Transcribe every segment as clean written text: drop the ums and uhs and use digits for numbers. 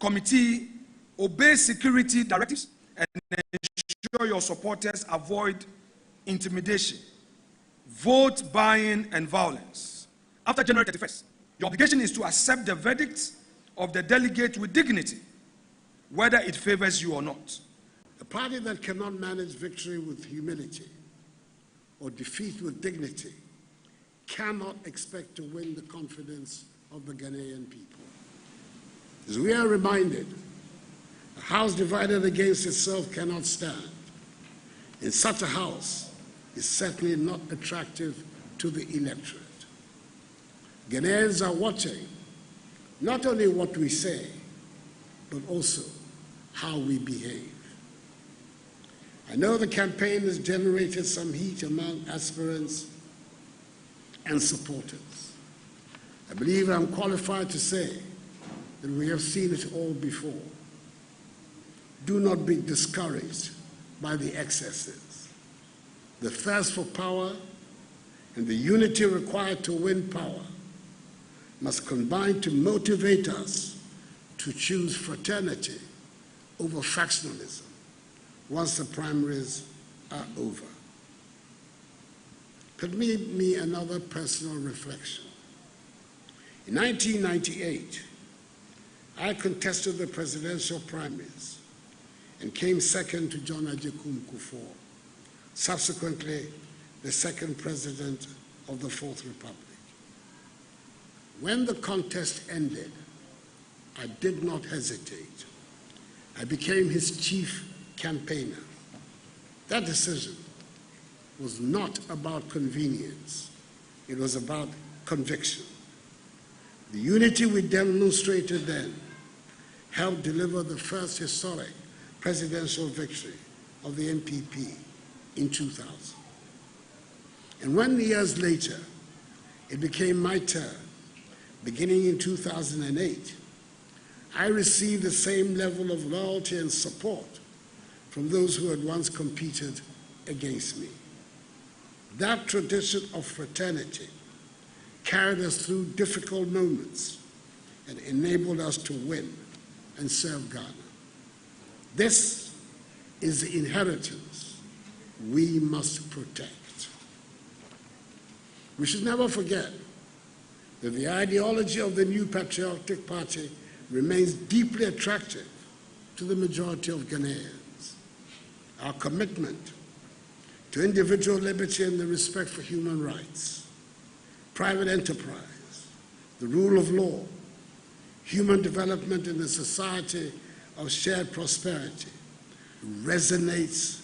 committee, obey security directives and ensure your supporters avoid intimidation, vote buying, and violence. After January 31st, your obligation is to accept the verdict of the delegate with dignity, whether it favors you or not. A party that cannot manage victory with humility or defeat with dignity cannot expect to win the confidence of the Ghanaian people. As we are reminded, a house divided against itself cannot stand. In such a house is certainly not attractive to the electorate. Ghanaians are watching not only what we say, but also how we behave. I know the campaign has generated some heat among aspirants and supporters. I believe I'm qualified to say that we have seen it all before. Do not be discouraged by the excesses. The thirst for power and the unity required to win power must combine to motivate us to choose fraternity over factionalism once the primaries are over. Permit me another personal reflection. In 1998, I contested the presidential primaries and came second to John Agyekum Kufuor, subsequently the second president of the Fourth Republic. When the contest ended, I did not hesitate. I became his chief campaigner. That decision was not about convenience. It was about conviction. The unity we demonstrated then helped deliver the first historic presidential victory of the NPP in 2000. And when years later it became my turn, beginning in 2008, I received the same level of loyalty and support from those who had once competed against me. That tradition of fraternity carried us through difficult moments and enabled us to win and serve Ghana. This is the inheritance we must protect. We should never forget that the ideology of the new patriotic party remains deeply attractive to the majority of Ghanaians. Our commitment to individual liberty and the respect for human rights, private enterprise, the rule of law, human development in a society of shared prosperity resonates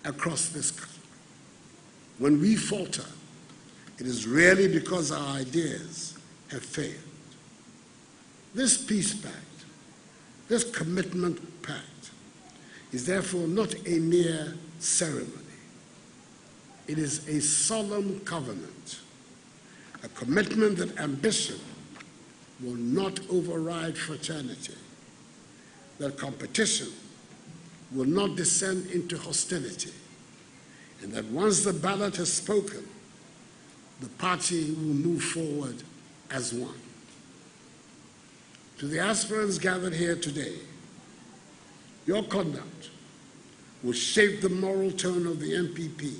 across this country. When we falter, it is really because our ideas have failed. This peace pact, this commitment pact, is therefore not a mere ceremony. It is a solemn covenant, a commitment that ambition will not override fraternity, that competition will not descend into hostility, and that once the ballot has spoken, the party will move forward as one. To the aspirants gathered here today, your conduct will shape the moral tone of the NPP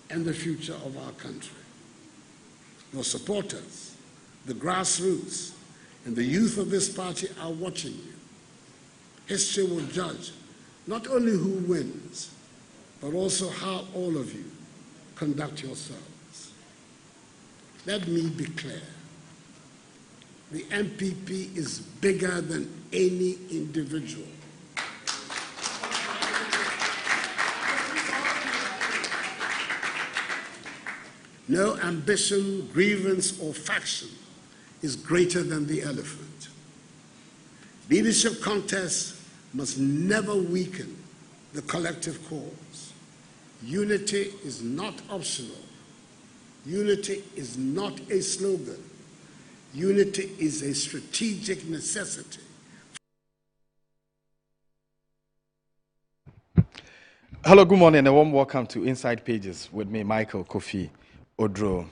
and the future of our country. Your supporters, the grassroots, and the youth of this party are watching you. History will judge not only who wins, but also how all of you conduct yourselves. Let me be clear. The NPP is bigger than any individual. No ambition, grievance, or faction is greater than the elephant. Leadership contests must never weaken the collective cause. Unity is not optional. Unity is not a slogan. Unity is a strategic necessity. Hello, good morning, and a warm welcome to Inside Pages with me, Michael Kofi Odro.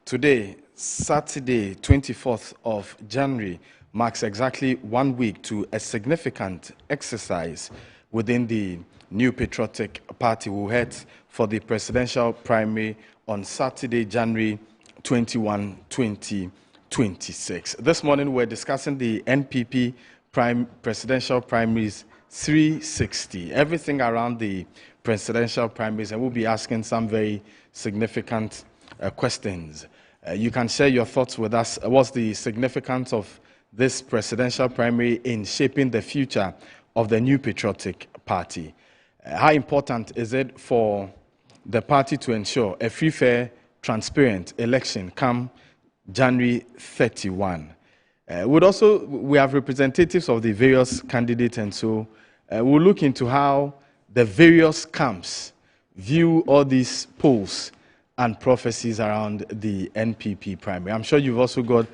Today, Saturday, 24th of January, marks exactly 1 week to a significant exercise within the New Patriotic Party, who heads for the presidential primary on Saturday, January 21, 2026. This morning, we're discussing the NPP presidential primaries 360, everything around the presidential primaries, and we'll be asking some very significant questions. You can share your thoughts with us. What's the significance of this presidential primary in shaping the future of the New Patriotic Party? How important is it for the party to ensure a free, fair, transparent election come January 31? We have representatives of the various candidates, and so we'll look into how the various camps view all these polls and prophecies around the NPP primary. I'm sure you've also got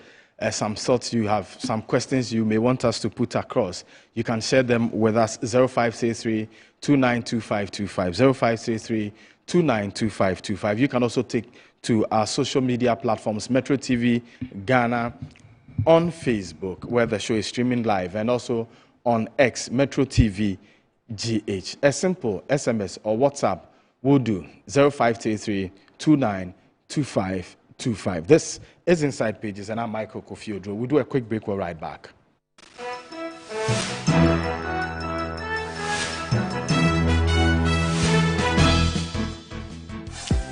some thoughts, you have some questions you may want us to put across. You can share them with us, 0533 292525, 0533 292525. You can also take to our social media platforms, Metro TV Ghana, on Facebook, where the show is streaming live, and also on X, Metro TV GH. A simple SMS or WhatsApp will do, 0533 292525. This is Inside Pages, and I'm Michael Kofi Odro. We'll do a quick break. We'll right back.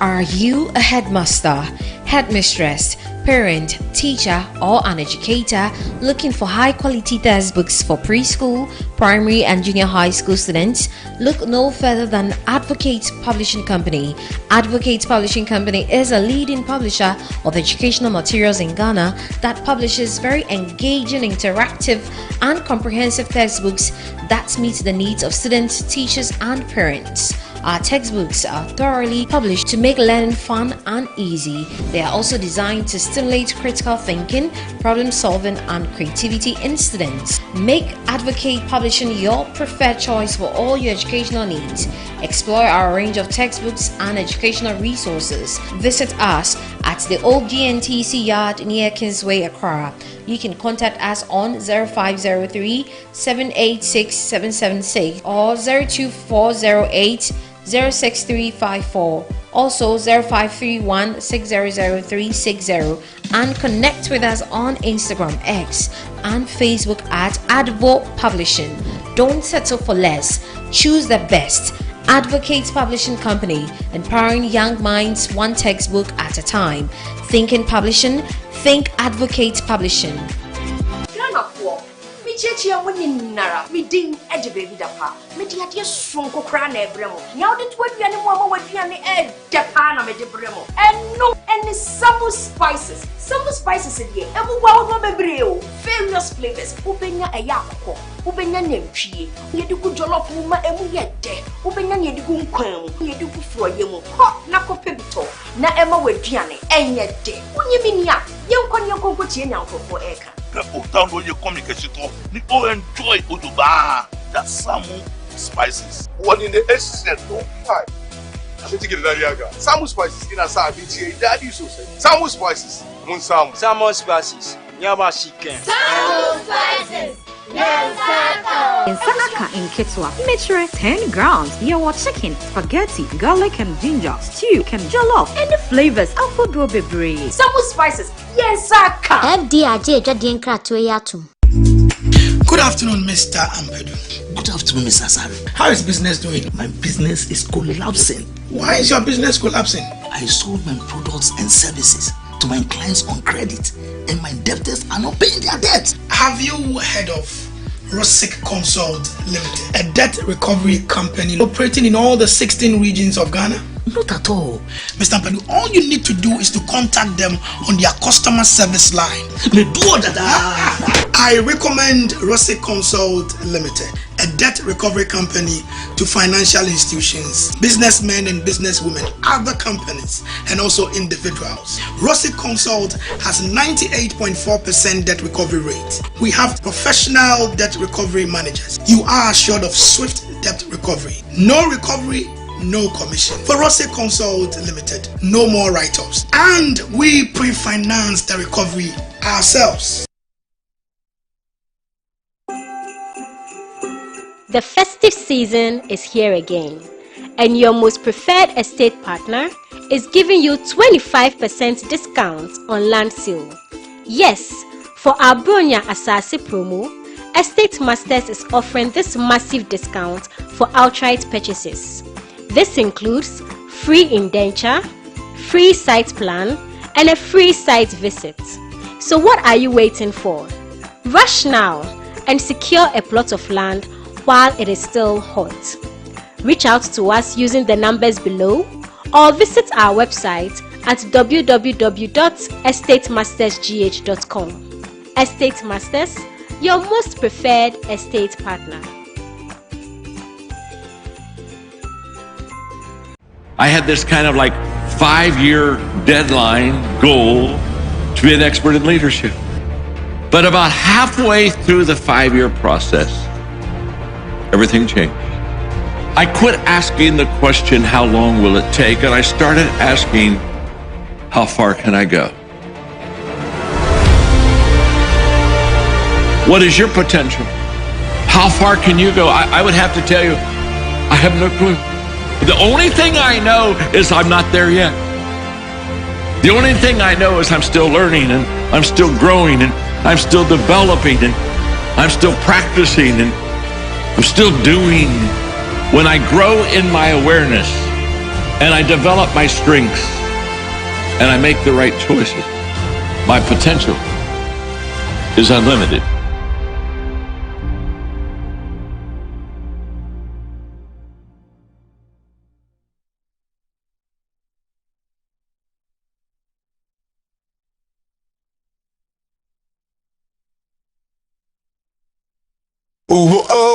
Are you a headmaster, headmistress, parent, teacher, or an educator looking for high-quality textbooks for preschool, primary, and junior high school students? Look no further than Advocate Publishing Company. Advocate Publishing Company is a leading publisher of educational materials in Ghana that publishes very engaging, interactive, and comprehensive textbooks that meet the needs of students, teachers, and parents. Our textbooks are thoroughly published to make learning fun and easy. They are also designed to stimulate critical thinking, problem solving, and creativity in students. Make Advocate Publishing your preferred choice for all your educational needs. Explore our range of textbooks and educational resources. Visit us at the old GNTC yard near Kingsway, Accra. You can contact us on 0503 786 776 or 02408 06354, also 0531 600360, and connect with us on Instagram, X, and Facebook at Advo Publishing. Don't settle for less. Choose the best. Advocate Publishing Company, empowering young minds one textbook at a time. Thinking publishing, think Advocate Publishing. Chechi woni nara mi din e de baby da pa me di ade sonko kra na ebremo nya ode to aduane mo ama waduane e de pa na me de bremo eno any some spices de e mu wa wo bebre o various flavors ubenya e yakoko ubenya nantwie ye di ku jollof mu ma emu ye de ubenya ye di ku nkwan mu ye di ku froye mu ho na ko pebito na ema waduane enye de unyimi nia ye nkwan ye konko tie nyankofo eka. Autant de communication, we all enjoy Oduba, that Samu spices. One in the essence, don't fight. I think it's Dariaga. Samu spices in a Sabi, Daddy so say. Samu spices, Moon Samu. Samu spices, Yama chicken. Samu spices. In Sanaka in Ketwa, measure 10 grams. Yawa chicken, spaghetti, garlic and ginger, stew, and jollof, and the flavors of food will be brave. Samu spices, yes, Saka. FDIJ Jadien Kratoyatum. Good afternoon, Mr. Ampedu. Good afternoon, Mr. Asari. How is business doing? My business is collapsing. Why is your business collapsing? I sold my products and services to my clients on credit, and my debtors are not paying their debt. Have you heard of Rosic Consult Limited, a debt recovery company operating in all the 16 regions of Ghana? Not at all. Mr. Ampedu, all you need to do is to contact them on their customer service line. I recommend Rosic Consult Limited, a debt recovery company to financial institutions, businessmen and businesswomen, other companies, and also individuals. Rosic Consult has 98.4% debt recovery rate. We have professional debt recovery managers. You are assured of swift debt recovery. No recovery, no commission. For Rosic Consult Limited, no more write-offs. And we pre-finance the recovery ourselves. The festive season is here again, and your most preferred estate partner is giving you 25% discount on land sale. Yes, for our Bronya Asase promo, Estate Masters is offering this massive discount for outright purchases. This includes free indenture, free site plan, and a free site visit. So what are you waiting for? Rush now and secure a plot of land while it is still hot. Reach out to us using the numbers below or visit our website at www.estatemastersgh.com. Estate Masters, your most preferred estate partner. I had this kind of like 5-year deadline goal to be an expert in leadership. But about halfway through the 5-year process, everything changed. I quit asking the question, how long will it take? And I started asking, how far can I go? What is your potential? How far can you go? I would have to tell you, I have no clue. The only thing I know is I'm not there yet. The only thing I know is I'm still learning and I'm still growing and I'm still developing and I'm still practicing and I'm still doing. When I grow in my awareness and I develop my strengths and I make the right choices, my potential is unlimited.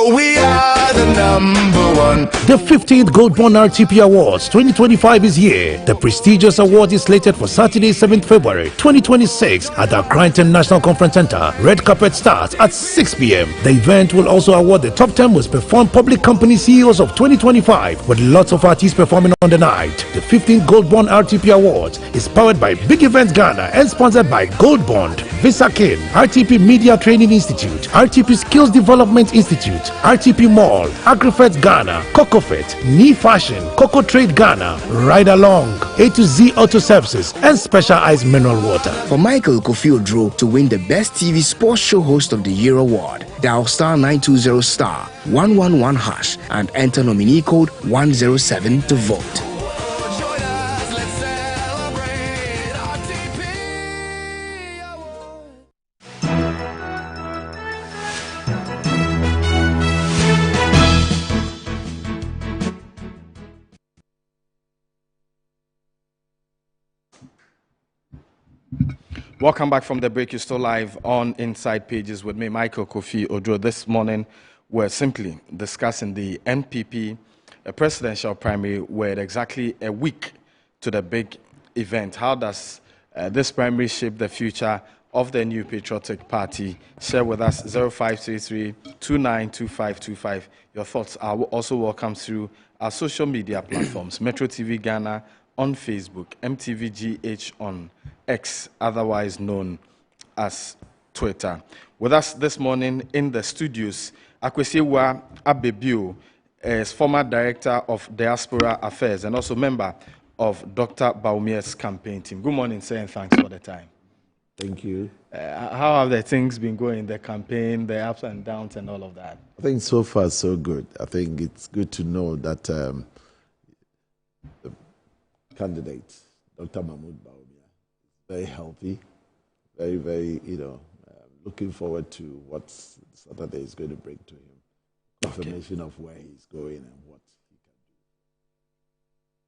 We are the number one. The 15th Gold Bond RTP Awards 2025 is here. The prestigious award is slated for Saturday, 7th February 2026 at the Accra International Conference Center. Red carpet starts at 6 p.m. The event will also award the top 10 most performed public company CEOs of 2025 with lots of artists performing on the night. The 15th Gold Bond RTP Awards is powered by Big Events Ghana and sponsored by Gold Bond, Visa Kin, RTP Media Training Institute, RTP Skills Development Institute, RTP Mall, Agrifet Ghana, CocoFit, Knee Fashion, Coco Trade Ghana, Ride Along, A to Z Auto Services, and Specialized Mineral Water. For Michael Kofi Odro to win the Best TV Sports Show Host of the Year award, dial star 920 star 111 hash and enter nominee code 107 to vote. Welcome back from the break. You're still live on Inside Pages with me, Michael Kofi Odro. This morning, we're simply discussing the NPP presidential primary with exactly a week to the big event. How does this primary shape the future of the New Patriotic Party? Share with us 0533-292525. Your thoughts are also welcome through our social media platforms, Metro TV Ghana on Facebook, MTVGH on X, otherwise known as Twitter. With us this morning in the studios, Akwesiwa Abebio is former Director of Diaspora Affairs and also member of Dr. Baumia's campaign team. Good morning, sir, and thanks for the time. Thank you. How have the things been going, the campaign, the ups and downs and all of that? I think so far so good. I think it's good to know that the candidate, Dr. Mahmoud Bawumia, very healthy, very, looking forward to what Saturday is going to bring to him. Confirmation of where he's going and what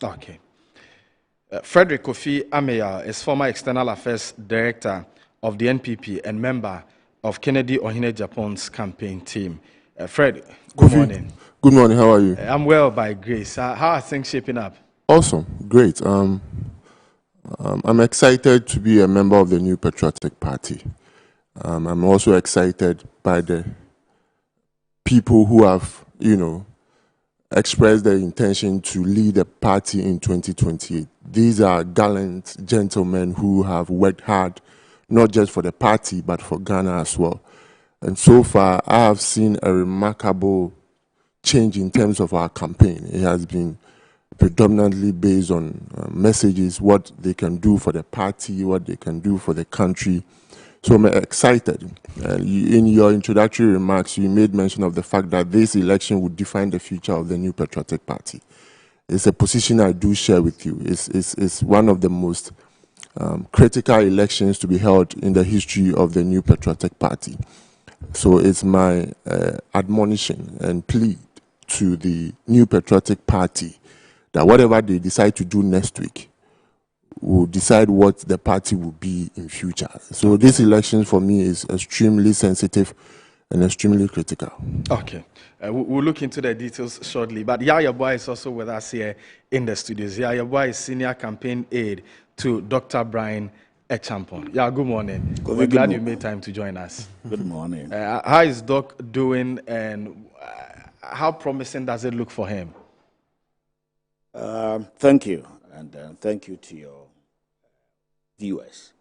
he can do. Okay. Frederick Kofi Ameya is former External Affairs Director of the NPP and member of Kennedy Ohene Japan's campaign team. Fred, good morning. Good morning, how are you? I'm well by grace. How are things shaping up? Awesome, great. I'm excited to be a member of the New Patriotic Party. I'm also excited by the people who have, expressed their intention to lead the party in 2028. These are gallant gentlemen who have worked hard, not just for the party, but for Ghana as well. And so far, I have seen a remarkable change in terms of our campaign. It has been predominantly based on messages, what they can do for the party, what they can do for the country. So I'm excited. In your introductory remarks, you made mention of the fact that this election would define the future of the New Patriotic Party. It's a position I do share with you. It's one of the most critical elections to be held in the history of the New Patriotic Party. So it's my admonition and plea to the New Patriotic Party that whatever they decide to do next week will decide what the party will be in future. So this election for me is extremely sensitive and extremely critical. Okay. We'll look into the details shortly. But Yaya Boy is also with us here in the studios. Yaya Boy is Senior Campaign Aide to Dr. Brian Acheampong. Yeah, good morning. We're glad you made time to join us. Good morning. How is Doc doing, and how promising does it look for him? Thank you, and thank you to your viewers.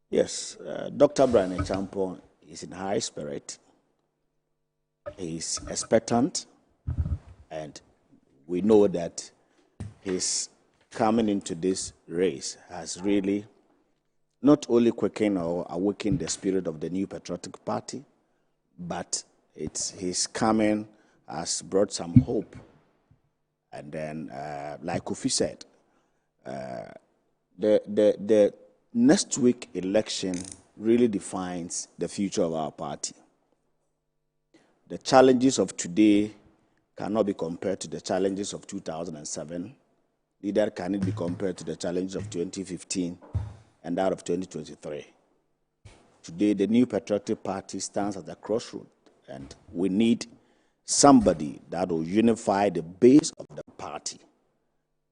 Yes, Dr. Brian Acheampong is in high spirit. He's expectant, and we know that his coming into this race has really not only quickened or awakened the spirit of the New Patriotic Party, but his coming has brought some hope. And then, like Kofi said, the next week election really defines the future of our party. The challenges of today cannot be compared to the challenges of 2007. Neither can it be compared to the challenges of 2015 and that of 2023. Today, the New Patriotic Party stands at the crossroad, and we need somebody that will unify the base of the party.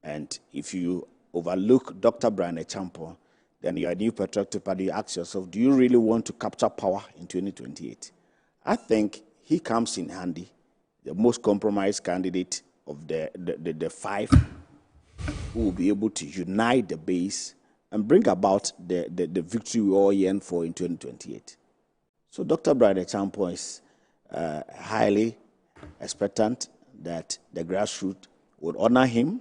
And if you overlook Dr. Brian Acheampong, then you're a New Patriotic Party. You ask yourself, do you really want to capture power in 2028? I think he comes in handy, the most compromised candidate of the five who will be able to unite the base and bring about the victory we all yearn for in 2028. So Dr. Brian Acheampong is highly expectant that the grassroots would honor him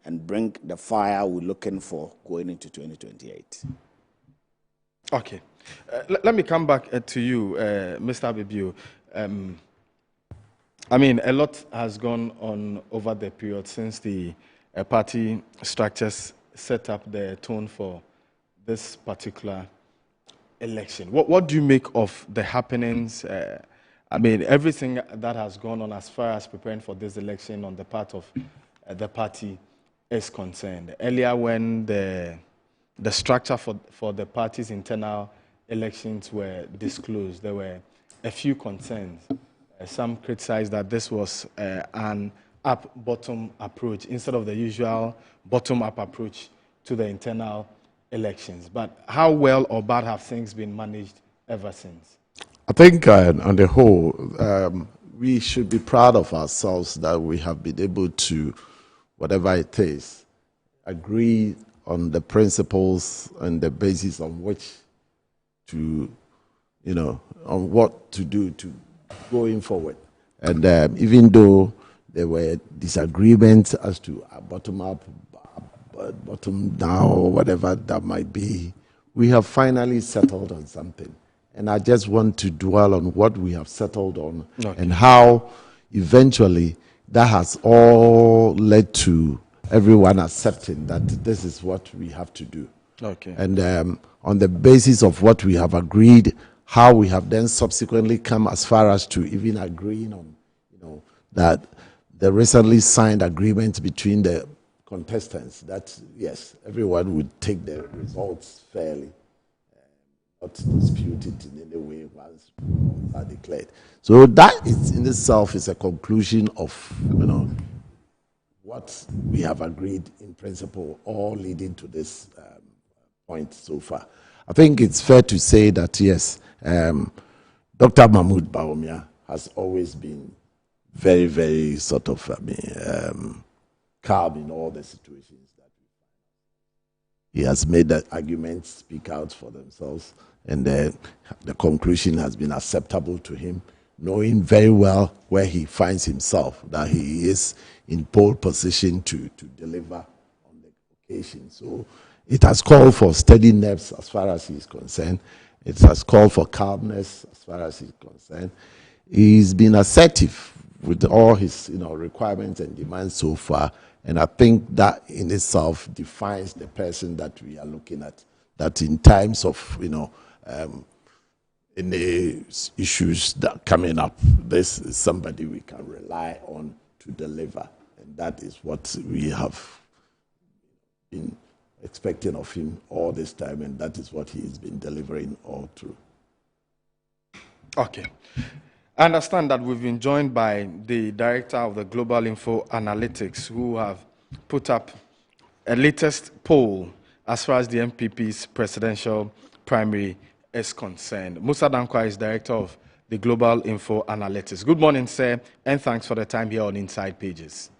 and bring the fire we're looking for going into 2028. Okay. Let me come back to you, Mr. Abibio. I mean, a lot has gone on over the period since the party structures set up the tone for this particular election. What do you make of the happenings? I mean, everything that has gone on as far as preparing for this election on the part of the party is concerned. Earlier, when the structure for the party's internal elections were disclosed, there were a few concerns. Some criticized that this was an up-bottom approach instead of the usual bottom-up approach to the internal elections. But how well or bad have things been managed ever since? I think on the whole, we should be proud of ourselves that we have been able to, whatever it is, agree on the principles and the basis on which to, on what to do to going forward. And even though there were disagreements as to bottom up, bottom down, or whatever that might be, we have finally settled on something. And I just want to dwell on what we have settled on and how eventually that has all led to everyone accepting that this is what we have to do. Okay. And on the basis of what we have agreed, how we have then subsequently come as far as to even agreeing on, that the recently signed agreement between the contestants, that yes, everyone would take the results fairly, not dispute it in any way once are declared. So that is in itself is a conclusion of, what we have agreed in principle, all leading to this point so far. I think it's fair to say that, yes, Dr. Mahmoud Bawumia has always been very, very sort of, calm in all the situations that we find. He has made the arguments speak out for themselves, and the conclusion has been acceptable to him. knowing very well where he finds himself, that he is in pole position to deliver on the occasion. So it has called for steady nerves as far as he is concerned. It has called for calmness as far as he is concerned. He's been assertive with all his requirements and demands so far, and I think that in itself defines the person that we are looking at. That in times of any issues that coming up, this is somebody we can rely on to deliver, and that is what we have been expecting of him all this time, and that is what he has been delivering all through. Okay. I understand that we've been joined by the director of the Global Info Analytics, who have put up a latest poll as far as the MPP's presidential primary is concerned. Musa Dankwa is director of the Global Info Analytics. Good morning, sir, and thanks for the time here on Inside Pages.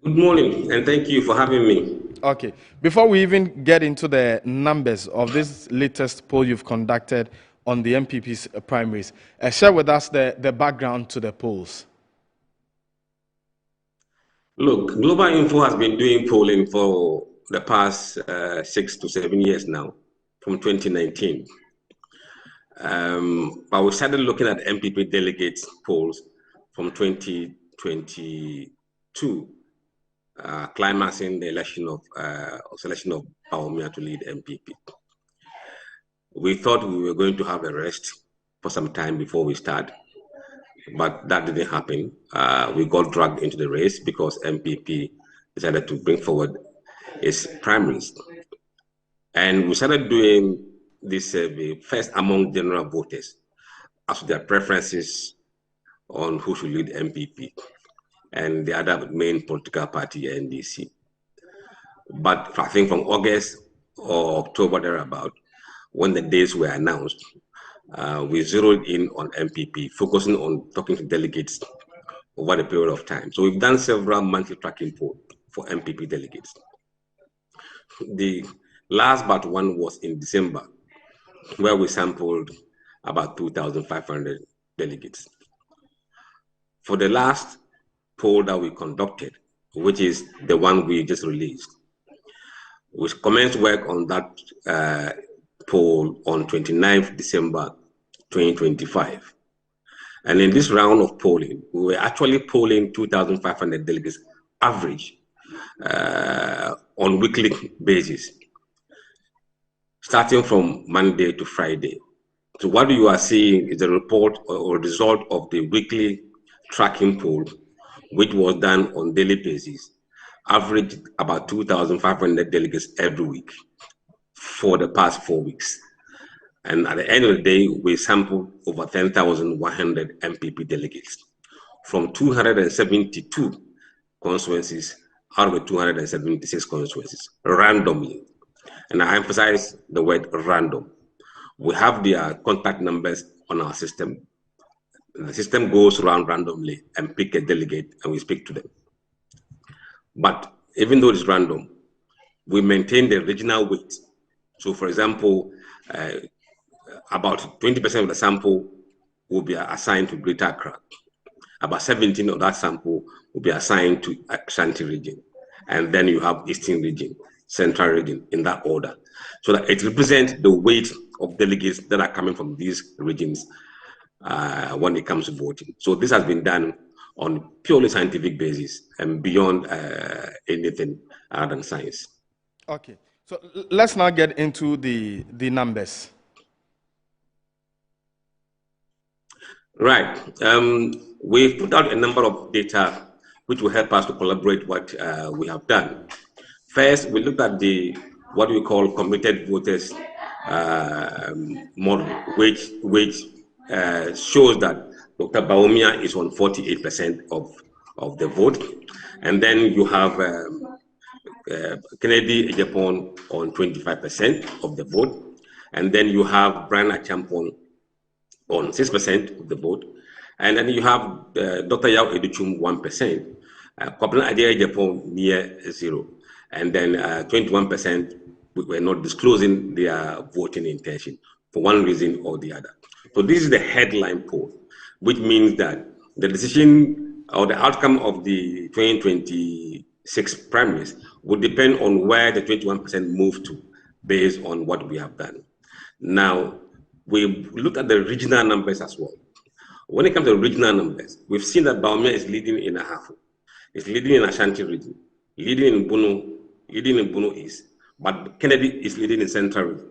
Good morning, and thank you for having me. Okay. Before we even get into the numbers of this latest poll you've conducted on the MPP's primaries, share with us the background to the polls. Look, Global Info has been doing polling for the past 6 to 7 years now, from 2019. But we started looking at MPP delegates polls from 2022, climaxing the election of selection of Bawumia to lead MPP. We thought we were going to have a rest for some time before we start, but that didn't happen. We got dragged into the race because MPP decided to bring forward its primaries. And we started doing this survey first among general voters as to their preferences on who should lead MPP and the other main political party, NDC. But I think from August or October thereabout, when the days were announced, we zeroed in on MPP, focusing on talking to delegates over the period of time. So we've done several monthly tracking polls for MPP delegates. The last but one was in December, where we sampled about 2,500 delegates. For the last poll that we conducted, which is the one we just released, we commenced work on that poll on 29th December 2025. And in this round of polling, we were actually polling 2,500 delegates average on weekly basis, starting from Monday to Friday. So what you are seeing is a report or result of the weekly tracking poll, which was done on daily basis, averaged about 2,500 delegates every week for the past 4 weeks. And at the end of the day, we sampled over 10,100 MPP delegates from 272 constituencies out of the 276 constituencies, randomly. And I emphasize the word random. We have their contact numbers on our system. The system goes around randomly and pick a delegate and we speak to them. But even though it's random, we maintain the regional weight. So for example, about 20% of the sample will be assigned to Greater Accra. About 17% of that sample will be assigned to Ashanti region. And then you have Eastern region, Central region, in that order. So that it represents the weight of delegates that are coming from these regions when it comes to voting. So this has been done on purely scientific basis and beyond anything other than science. Okay, so let's now get into the numbers. Right. We've put out a number of data which will help us to collaborate what we have done. First, we looked at what we call committed voters model, which shows that Dr. Bawumia is on 48% of the vote. And then you have Kennedy Ejapon on 25% of the vote. And then you have Brian Achampong on 6% of the vote. And then you have Dr. Yao Educhum 1%, Kwabena Adia Ejapon near 0. And then 21% were not disclosing their voting intention for one reason or the other. So this is the headline poll, which means that the decision or the outcome of the 2026 primaries will depend on where the 21% move to based on what we have done. Now, we looked at the regional numbers as well. When it comes to regional numbers, we've seen that Bawumia is leading in Ahafo, it's leading in Ashanti region, leading in Bono East, but Kennedy is leading in Central region.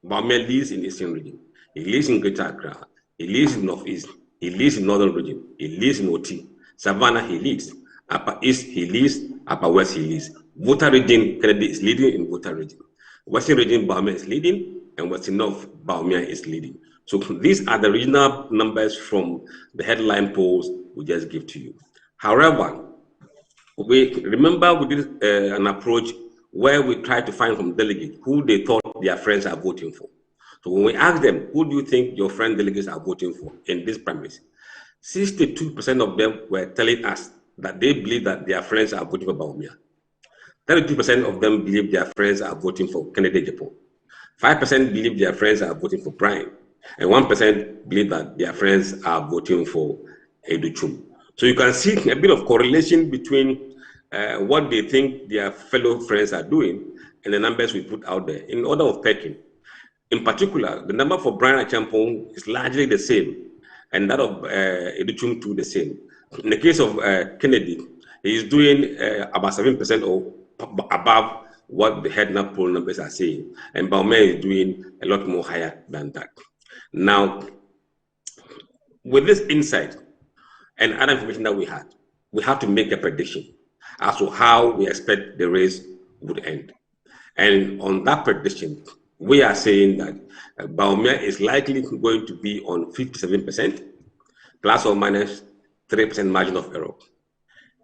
Bawumia leads in Eastern region. He leads in Greater Accra. He leads in Northeast. He leads in Northern region. He leads in OT. Savannah, he leads. Upper East, he leads. Upper West, he leads. Voter region, Kennedy is leading in Voter region. Western region, Bawumia is leading, and Western North, Bawumia is leading. So these are the regional numbers from the headline polls we just give to you. However, we did an approach where we tried to find from delegates who they thought their friends are voting for. So when we asked them, who do you think your friend delegates are voting for in this premise? 62% of them were telling us that they believe that their friends are voting for Bawumia. 32% of them believe their friends are voting for Kennedy Agyapong. 5% believe their friends are voting for Brian. And 1% believe that their friends are voting for Educhum. So you can see a bit of correlation between what they think their fellow friends are doing and the numbers we put out there in order of pecking. In particular, the number for Brian Agyapong is largely the same, and that of Educhum too the same. In the case of Kennedy, he is doing about 7% or above what the headline poll numbers are saying, and Bawumia is doing a lot more higher than that. Now, with this insight and other information that we had, we have to make a prediction as to how we expect the race would end. And on that prediction, we are saying that Bawumia is likely going to be on 57%, plus or minus 3% margin of error.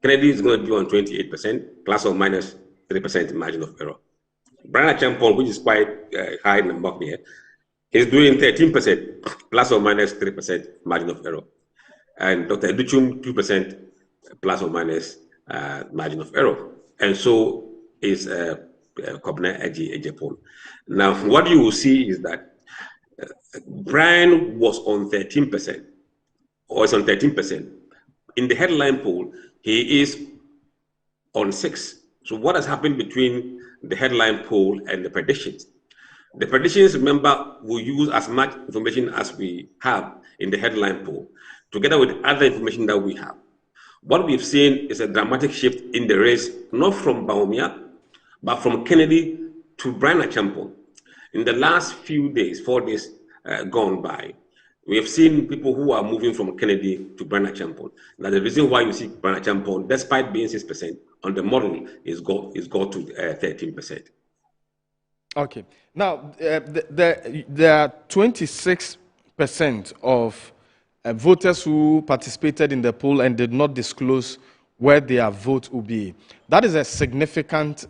Kennedy is going to be on 28%, plus or minus 3% margin of error. Brian Agyapong, which is quite high number here, is doing 13%, plus or minus 3% margin of error. And Dr. Educhum, 2%, plus or minus margin of error. And so is Kobna Agyapong. Now, what you will see is that Brian was on 13%, or is on 13%. In the headline poll, he is on 6%. So what has happened between the headline poll and the predictions? The predictions, remember, will use as much information as we have in the headline poll, together with other information that we have. What we've seen is a dramatic shift in the race, not from Bawumia, but from Kennedy to Brian Agyapong. In the last few days, 4 days gone by, we have seen people who are moving from Kennedy to Brian Agyapong. Now, the reason why you see Brian Agyapong, despite being 6% on the model, is got to 13%. Okay. Now, there are 26% of voters who participated in the poll and did not disclose where their vote will be. That is a significant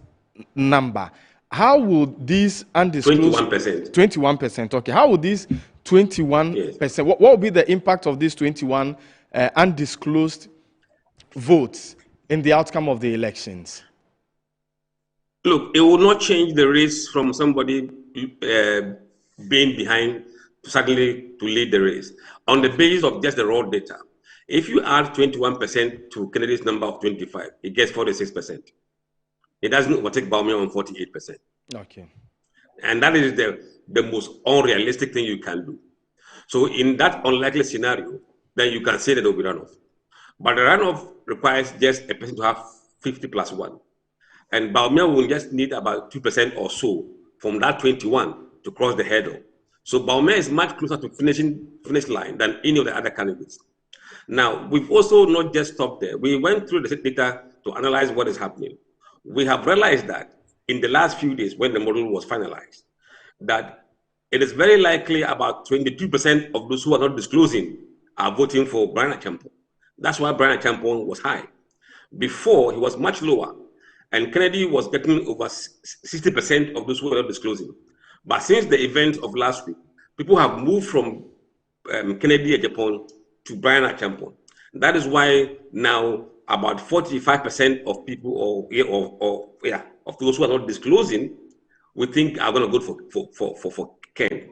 number. How will these undisclosed... 21%. 21%, okay. How will these 21%, yes, what will be the impact of these 21 undisclosed votes in the outcome of the elections? Look, it will not change the race from somebody being behind to suddenly to lead the race. On the basis of just the raw data, if you add 21% to Kennedy's number of 25, it gets 46%. It doesn't overtake Bawumia on 48%. Okay. And that is the most unrealistic thing you can do. So in that unlikely scenario, then you can say that there will be runoff. But the runoff requires just a person to have 50 plus 1. And Bawumia will just need about 2% or so from that 21 to cross the hurdle. So Bawumia is much closer to finish line than any of the other candidates. Now, we've also not just stopped there. We went through the data to analyze what is happening. We have realized that in the last few days when the model was finalized, that it is very likely about 22% of those who are not disclosing are voting for Brian Agyapong. That's why Brian Agyapong was high. Before, he was much lower. And Kennedy was getting over 60% of those who were not disclosing. But since the event of last week, people have moved from Kennedy Agyapong to Brian Agyapong. That is why now about 45% of people, of those who are not disclosing, we think are going to go for Ken.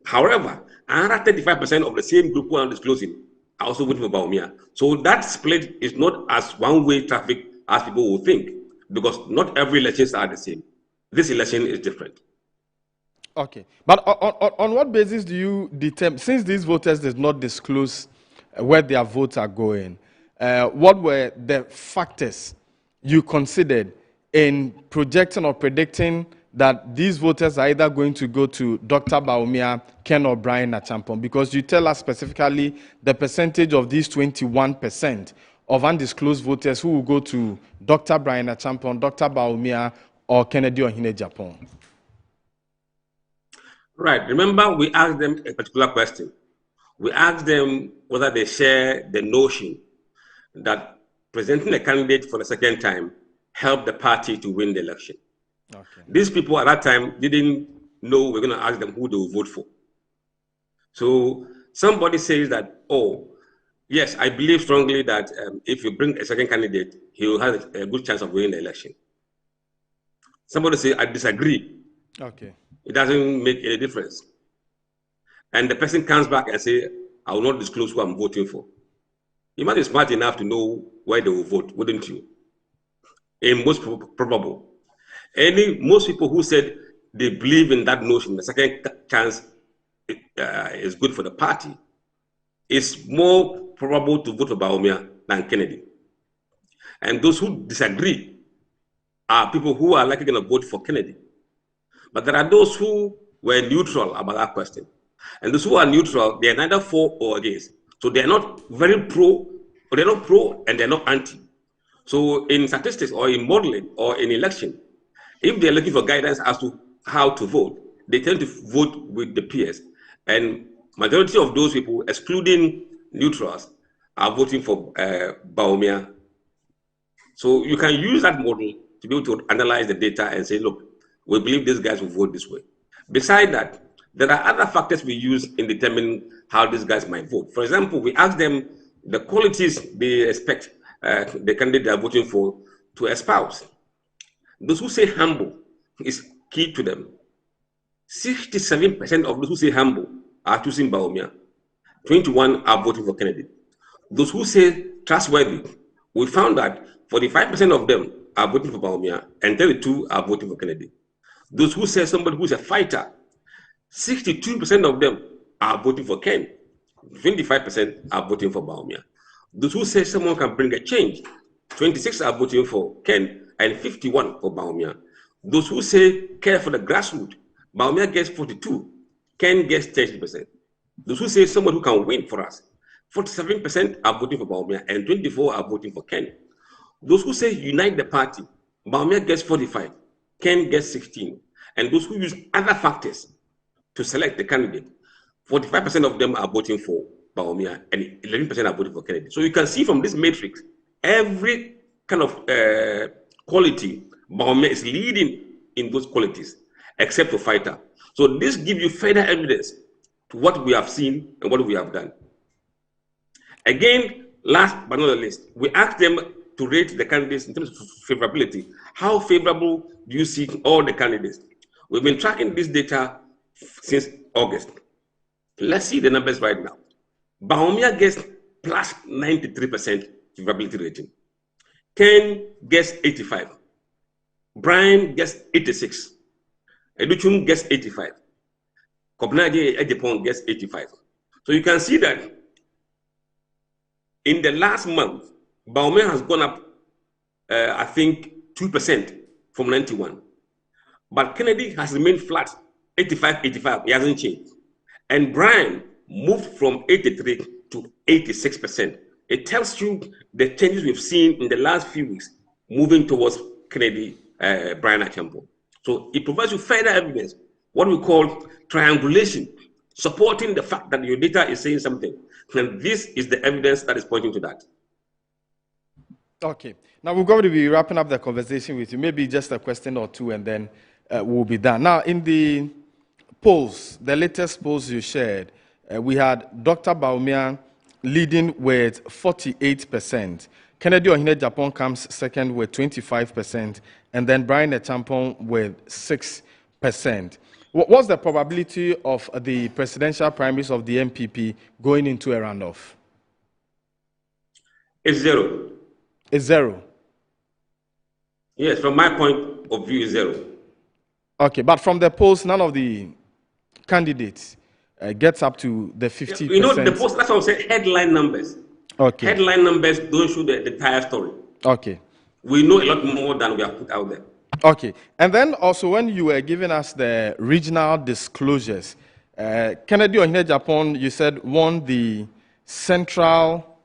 However, another 35% of the same group who are disclosing are also voting for Bawumia. So that split is not as one-way traffic as people will think, because not every elections are the same. This election is different. Okay, but on what basis do you determine, since these voters did not disclose where their votes are going, what were the factors you considered in projecting or predicting that these voters are either going to go to Dr. Bawumia, Ken, or Brian Acheampong? Because you tell us specifically the percentage of these 21% of undisclosed voters who will go to Dr. Brian Acheampong, Dr. Bawumia, or Kennedy Ohinejapong. Right. Remember, we asked them a particular question. We asked them whether they share the notion that presenting a candidate for the second time helped the party to win the election. Okay. These people at that time didn't know we're going to ask them who they will vote for. So somebody says that, oh, yes, I believe strongly that if you bring a second candidate, he will have a good chance of winning the election. Somebody says, I disagree. Okay. It doesn't make any difference. And the person comes back and says, I will not disclose who I'm voting for. You might be smart enough to know where they will vote, wouldn't you? In most probable. Most people who said they believe in that notion, the second chance is good for the party, it's more probable to vote for Bawumia than Kennedy. And those who disagree are people who are likely going to vote for Kennedy. But there are those who were neutral about that question. And those who are neutral, they are neither for or against. So they are not very pro, or they're not pro and they're not anti. So in statistics or in modeling or in election, if they're looking for guidance as to how to vote, they tend to vote with the peers. And majority of those people, excluding neutrals, are voting for Bawumia. So you can use that model to be able to analyze the data and say, look, we believe these guys will vote this way. Besides that, there are other factors we use in determining how these guys might vote. For example, we ask them the qualities they expect the candidate they are voting for to espouse. Those who say humble is key to them. 67% of those who say humble are choosing Bawumia. 21 are voting for Kennedy. Those who say trustworthy, we found that 45% of them are voting for Bawumia and 32 are voting for Kennedy. Those who say somebody who's a fighter, 62% of them are voting for Ken. 25% are voting for Bawumia. Those who say someone can bring a change, 26 are voting for Ken and 51 for Bawumia. Those who say care for the grassroots, Bawumia gets 42, Ken gets 30%. Those who say someone who can win for us, 47% are voting for Bawumia and 24 are voting for Ken. Those who say unite the party, Bawumia gets 45, Ken gets 16. And those who use other factors to select the candidate, 45% of them are voting for Bawumia and 11% are voting for Kennedy. So you can see from this matrix, every kind of quality, Bawumia is leading in those qualities, except for fighter. So this gives you further evidence to what we have seen and what we have done. Again, last but not the least, we asked them to rate the candidates in terms of favorability. How favorable do you see all the candidates? We've been tracking this data since August. Let's see the numbers right now. Bawumia gets plus 93% favorability rating. Ken gets 85. Brian gets 86. Educhum gets 85. Kobnadi Acheampong gets 85. So you can see that in the last month, Bawumia has gone up, I think, 2% from 91. But Kennedy has remained flat, 85. He hasn't changed. And Brian moved from 83 to 86%. It tells you the changes we've seen in the last few weeks moving towards Kennedy, Brian Acheampong. So it provides you further evidence, what we call triangulation, supporting the fact that your data is saying something. And this is the evidence that is pointing to that. Okay. Now we're going to be wrapping up the conversation with you. Maybe just a question or two and then we'll be done. Now, in the polls, the latest polls you shared, we had Dr. Bawumia leading with 48%. Kennedy Ohinejapong comes second with 25%, and then Brian Acheampong with 6%. What's the probability of the presidential primaries of the NPP going into a runoff? It's zero. It's zero? Yes, from my point of view, it's zero. Okay, but from the polls, none of the candidates gets up to the 50%. You know, the polls, that's what I'm saying, headline numbers. Okay. Headline numbers don't show the entire story. Okay. We know a lot more than we have put out there. Okay. And then also when you were giving us the regional disclosures, Kennedy Ohene Japan, you said won the central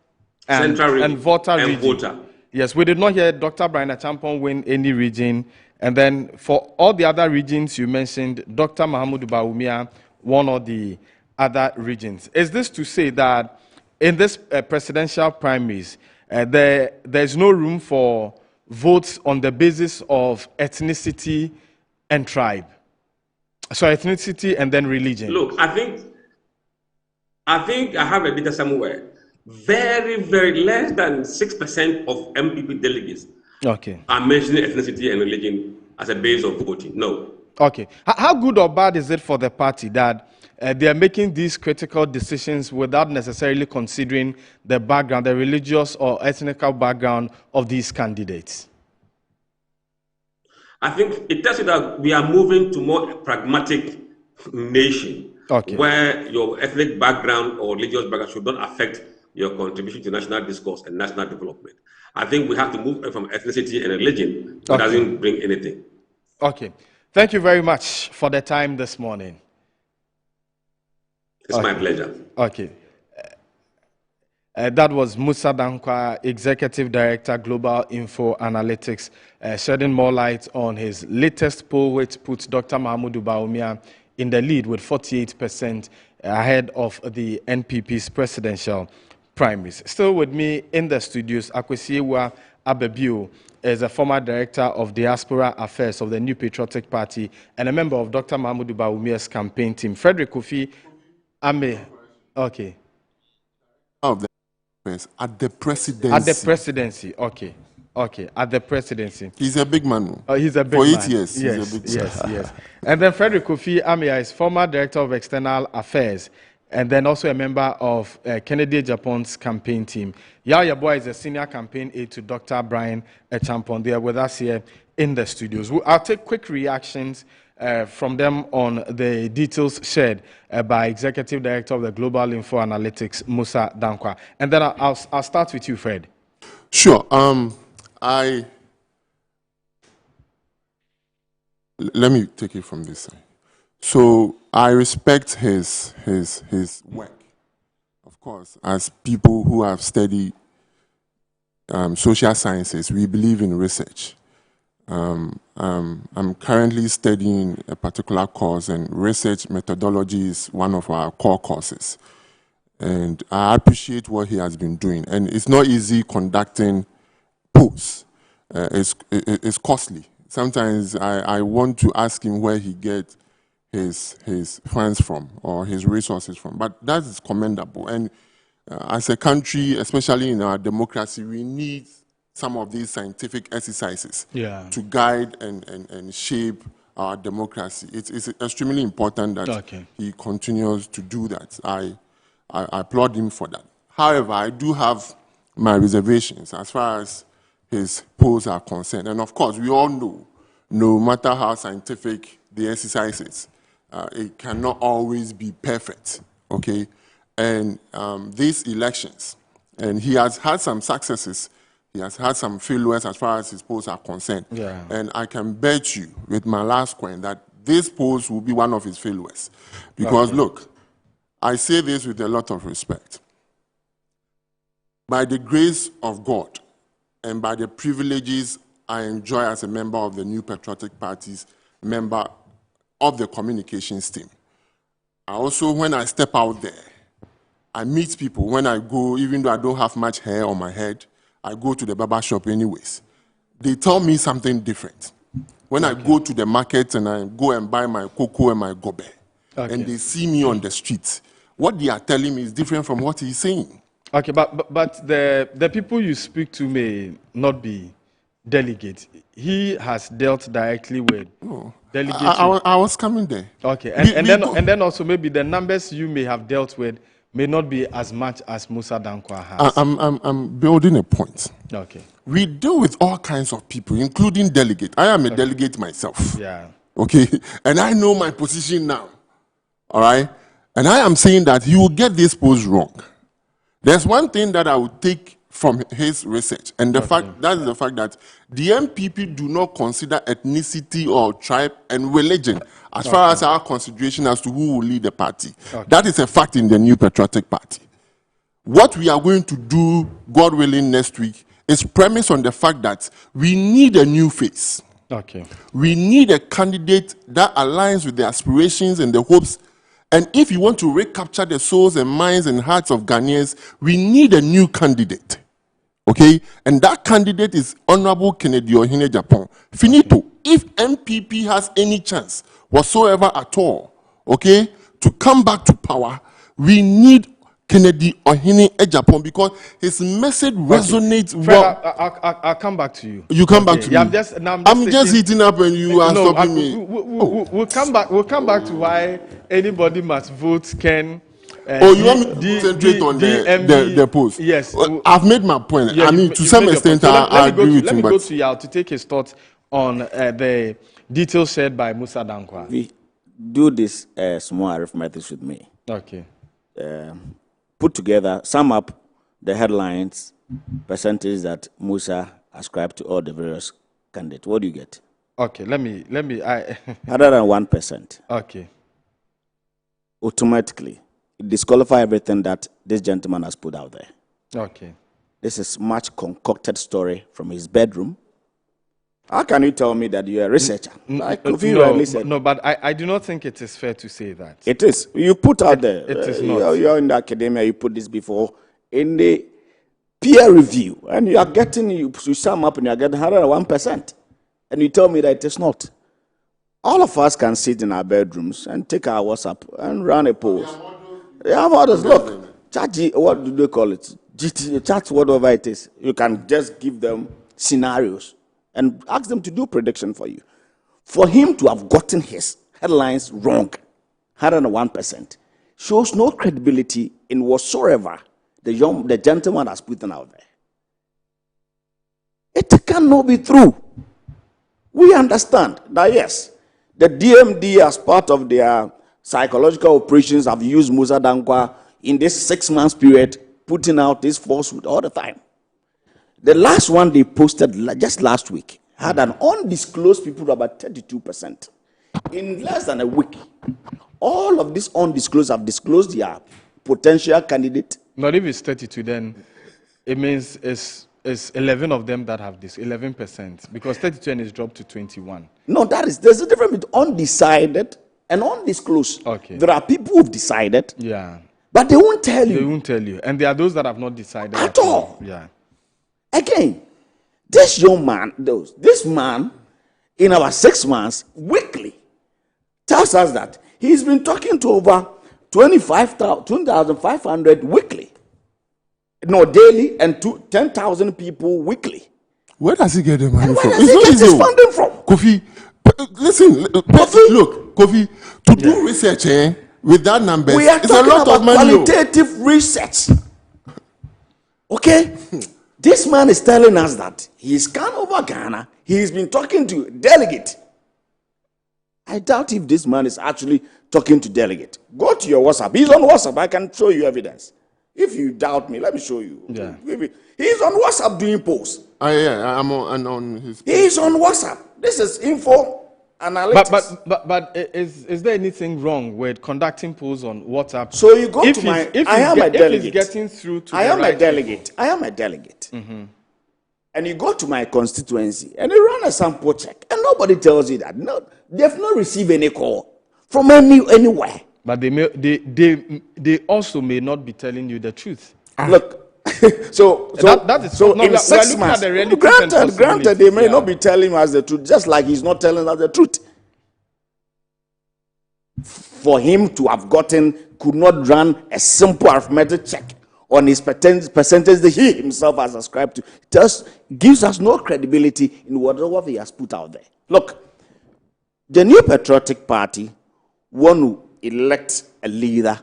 and Volta region. Yes, we did not hear Dr. Brian Achampong win any region. And then for all the other regions you mentioned, Dr. Mahamudu Bawumia won all the other regions. Is this to say that in this presidential primaries, there's no room for votes on the basis of ethnicity and tribe? So ethnicity and then religion. Look, I think I have a data somewhere. Very, very less than 6% of MPP delegates are mentioning ethnicity and religion as a base of voting. No. Okay. How good or bad is it for the party that they are making these critical decisions without necessarily considering the background, the religious or ethnical background of these candidates? I think it tells you that we are moving to more pragmatic nation, where your ethnic background or religious background should not affect your contribution to national discourse and national development. I think we have to move from ethnicity and religion that doesn't bring anything. Okay. Thank you very much for the time this morning. It's my pleasure. Okay. That was Musa Dankwa, Executive Director, Global Info Analytics, shedding more light on his latest poll, which puts Dr. Mahamudu Bawumia in the lead with 48% ahead of the NPP's presidential primaries. Still with me in the studios, Akwesiewa Abebio is a former Director of Diaspora Affairs of the New Patriotic Party and a member of Dr. Mahamudu Bawumia's campaign team. Frederick Kofi Ame. Okay. At the presidency. At the presidency, okay. Okay, at the presidency. He's a big man. He's a big man. For 8 years, yes, he's a big man. Yes. And then Frederick Kofi Amia is former Director of External Affairs and then also a member of Kennedy Japan's campaign team. Yaya Boy is a senior campaign aide to Dr. Brian Achampong. They are with us here in the studios. I'll take quick reactions from them on the details shared by Executive Director of the Global Info Analytics, Musa Dankwa. And then I'll start with you, Fred. Sure. Let me take it from this side. So I respect his work. Of course, as people who have studied social sciences, we believe in research. I'm currently studying a particular course, and research methodology is one of our core courses. And I appreciate what he has been doing. And it's not easy conducting polls. It's costly. Sometimes I want to ask him where he gets his funds from or his resources from. But that is commendable. And as a country, especially in our democracy, we need some of these scientific exercises to guide and shape our democracy. It's extremely important that he continues to do that. I applaud him for that. However, I do have my reservations as far as his polls are concerned. And of course, we all know, no matter how scientific the exercise is, it cannot always be perfect, okay? And these elections, and he has had some successes, he has had some failures as far as his polls are concerned. And I can bet you, with my last coin, that this polls will be one of his failures. Because look, I say this with a lot of respect. By the grace of God and by the privileges I enjoy as a member of the New Patriotic Party's member of the communications team, I also, when I step out there, I meet people. When I go, even though I don't have much hair on my head, I go to the barber shop anyways. They tell me something different. When I go to the market and I go and buy my cocoa and my gobe, and they see me on the street, what they are telling me is different from what he's saying. Okay, but the people you speak to may not be delegate. He has dealt directly with delegates. I was coming there. Okay, and then also maybe the numbers you may have dealt with may not be as much as Musa Dankwa has. I'm building a point. Okay. We deal with all kinds of people, including delegate. I am a delegate myself. Yeah. Okay, and I know my position now. All right, and I am saying that he will get this post wrong. There's one thing that I would take from his research, and that is the fact that the MPP do not consider ethnicity or tribe and religion as far as our consideration as to who will lead the party. That is a fact in the New Patriotic Party. What we are going to do, God willing, next week is premised on the fact that we need a new face. Okay. We need a candidate that aligns with the aspirations and the hopes. And if you want to recapture the souls and minds and hearts of Ghanaians, we need a new candidate. Okay? And that candidate is Honorable Kennedy Ohene Japan. Finito. If MPP has any chance whatsoever at all, okay, to come back to power, we need Kennedy Ohene Japan because his message resonates well. I'll come back to you. You come back to me. I'm just heating up and you are stopping me. We'll come back to why anybody must vote Ken. You want me to concentrate on the post? Yes. I've made my point. Yeah, I mean, to some extent, I agree with him. Let me go to Yao to take his thoughts on the details shared by Musa Dankwa. We do this small arithmetic with me. Okay. Put together, sum up the headlines, percentage that Musa ascribed to all the various candidates. What do you get? Okay, let me. Other than 1%. Okay. Automatically, it disqualifies everything that this gentleman has put out there. Okay. This is much concocted story from his bedroom. How can you tell me that you're a researcher? No, but I do not think it is fair to say that. It is. You put out there. It is not. You're in the academia, you put this before. In the peer review, and you are getting, you sum up and you are getting 101%. And you tell me that it is not. All of us can sit in our bedrooms and take our WhatsApp and run a poll. Yeah, models. Look, chat, what do they call it? Chat, whatever it is. You can just give them scenarios and ask them to do prediction for you. For him to have gotten his headlines wrong, 101%, shows no credibility in whatsoever the gentleman has put out there. It cannot be true. We understand that, yes, the DMD, as part of their psychological operations, have used Musa Dankwa in this 6 months period, putting out this falsehood all the time. The last one they posted just last week had an undisclosed people about 32%. In less than a week, all of these undisclosed have disclosed their potential candidate. Not if it's 32, then it means it's 11 of them that have this, 11%, because 32 and it's dropped to 21. No, there's a difference between undecided and undisclosed. Okay. There are people who've decided. Yeah. But they won't tell you. They won't tell you. And there are those that have not decided at all. Yeah. Again, this young man, this man, in our 6 months, weekly, tells us that he's been talking to over 2,500 weekly. No, daily, and 10,000 people weekly. Where does he get the money from? Where does he get his funding from? Kofi, listen, look, Kofi, to do research with that number, it's a lot of money. Qualitative research. Okay? This man is telling us that he's gone over Ghana. He's been talking to delegate. I doubt if this man is actually talking to delegate. Go to your WhatsApp. He's on WhatsApp. I can show you evidence. If you doubt me, let me show you. Yeah. He's on WhatsApp doing posts. Yeah, I'm on his page. He's on WhatsApp. This is info analytics. But is there anything wrong with conducting polls on WhatsApp? So you go to my. I am a delegate. If he's getting through to I am a delegate. I am a delegate. Mm-hmm. And you go to my constituency and you run a sample check, and nobody tells you that. No, they've not received any call from anywhere. But they also may not be telling you the truth. Look, so in 6 months, granted, they may not be telling us the truth, just like he's not telling us the truth. For him to have could not run a simple arithmetic check on his percentage that he himself has ascribed to, gives us no credibility in whatever he has put out there. Look, the New Patriotic Party want to elect a leader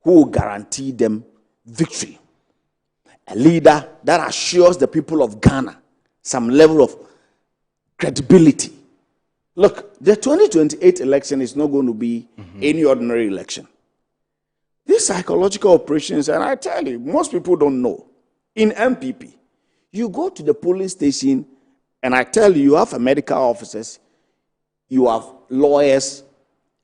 who will guarantee them victory. A leader that assures the people of Ghana some level of credibility. Look, the 2028 election is not going to be any ordinary election. These psychological operations, and I tell you, most people don't know. In MPP, you go to the polling station, and I tell you, you have medical officers, you have lawyers,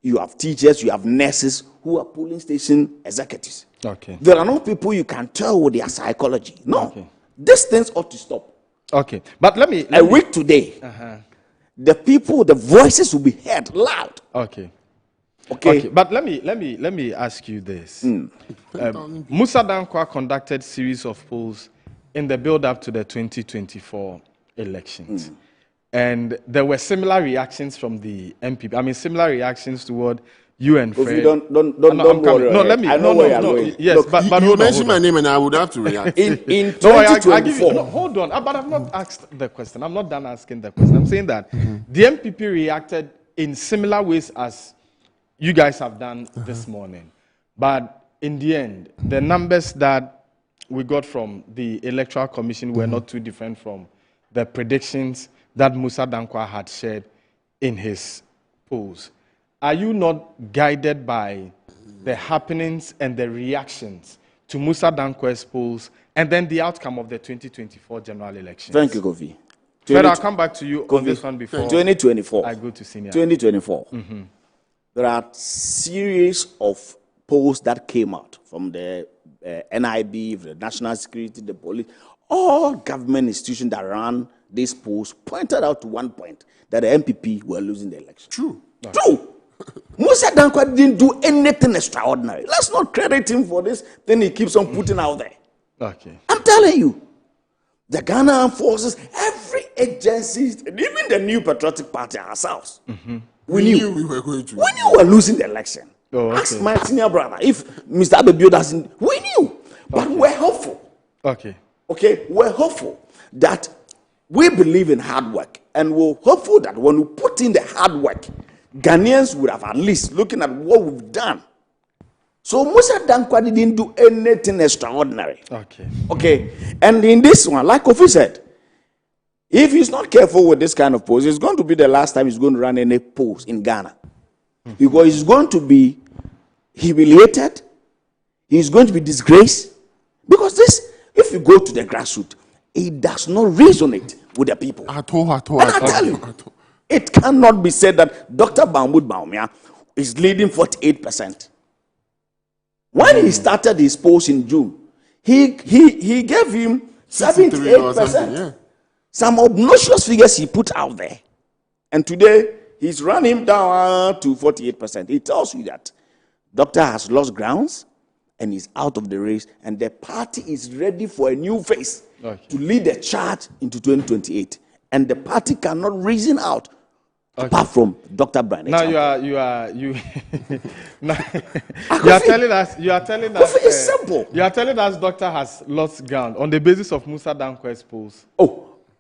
you have teachers, you have nurses who are polling station executives. Okay. There are no people you can tell with their psychology. No. Okay. These things ought to stop. Okay. But let me week today, the people, the voices will be heard loud. Okay. Okay. But let me ask you this. Musa Danquah conducted series of polls in the build-up to the 2024 elections. And there were similar reactions from the MPP. I mean, similar reactions toward you and Fred. Don't worry. No, let me. I know where you're going. Yes, look, but you mentioned my name and I would have to react. In 2024. Hold on. But I've not asked the question. I'm not done asking the question. I'm saying that the MPP reacted in similar ways as you guys have done this morning. But in the end, the numbers that we got from the Electoral Commission were not too different from the predictions that Musa Danquah had shared in his polls. Are you not guided by the happenings and the reactions to Musa Danquah's polls and then the outcome of the 2024 general elections? Thank you, Kofi. But I'll come back to you on this one before 2024. I go to senior. 2024. There are series of polls that came out from the NIB, the National Security, the police, all government institutions that ran these polls pointed out to one point that the MPP were losing the election. True. Musa Danquah didn't do anything extraordinary. Let's not credit him for this thing he keeps on putting out there. Okay. I'm telling you, the Ghana Armed Forces, every agency, even the New Patriotic Party ourselves, we knew we were going to. We knew we were losing the election. Ask my senior brother if Mr. Abebio doesn't. We knew, but we're hopeful. Okay, we're hopeful that we believe in hard work, and we're hopeful that when we put in the hard work, Ghanaians would have at least looking at what we've done. So Musa Danquah didn't do anything extraordinary. Okay. And in this one, like Kofi said, if he's not careful with this kind of polls, it's going to be the last time he's going to run any polls in Ghana. Because he's going to be humiliated. He's going to be disgraced. Because this, if you go to the grassroots, it does not resonate with the people. At all. And I tell you, it cannot be said that Dr. Mahmoud Bawumia is leading 48%. When he started his polls in June, he gave him 78%. Yeah. Some obnoxious figures he put out there. And today, he's run him down to 48%. It tells you that Doctor has lost grounds and is out of the race, and the party is ready for a new face to lead the charge into 2028. And the party cannot reason out apart from Dr. Brian. Now you are telling us it's simple. You are telling us Doctor has lost ground on the basis of Musa Danquah's polls.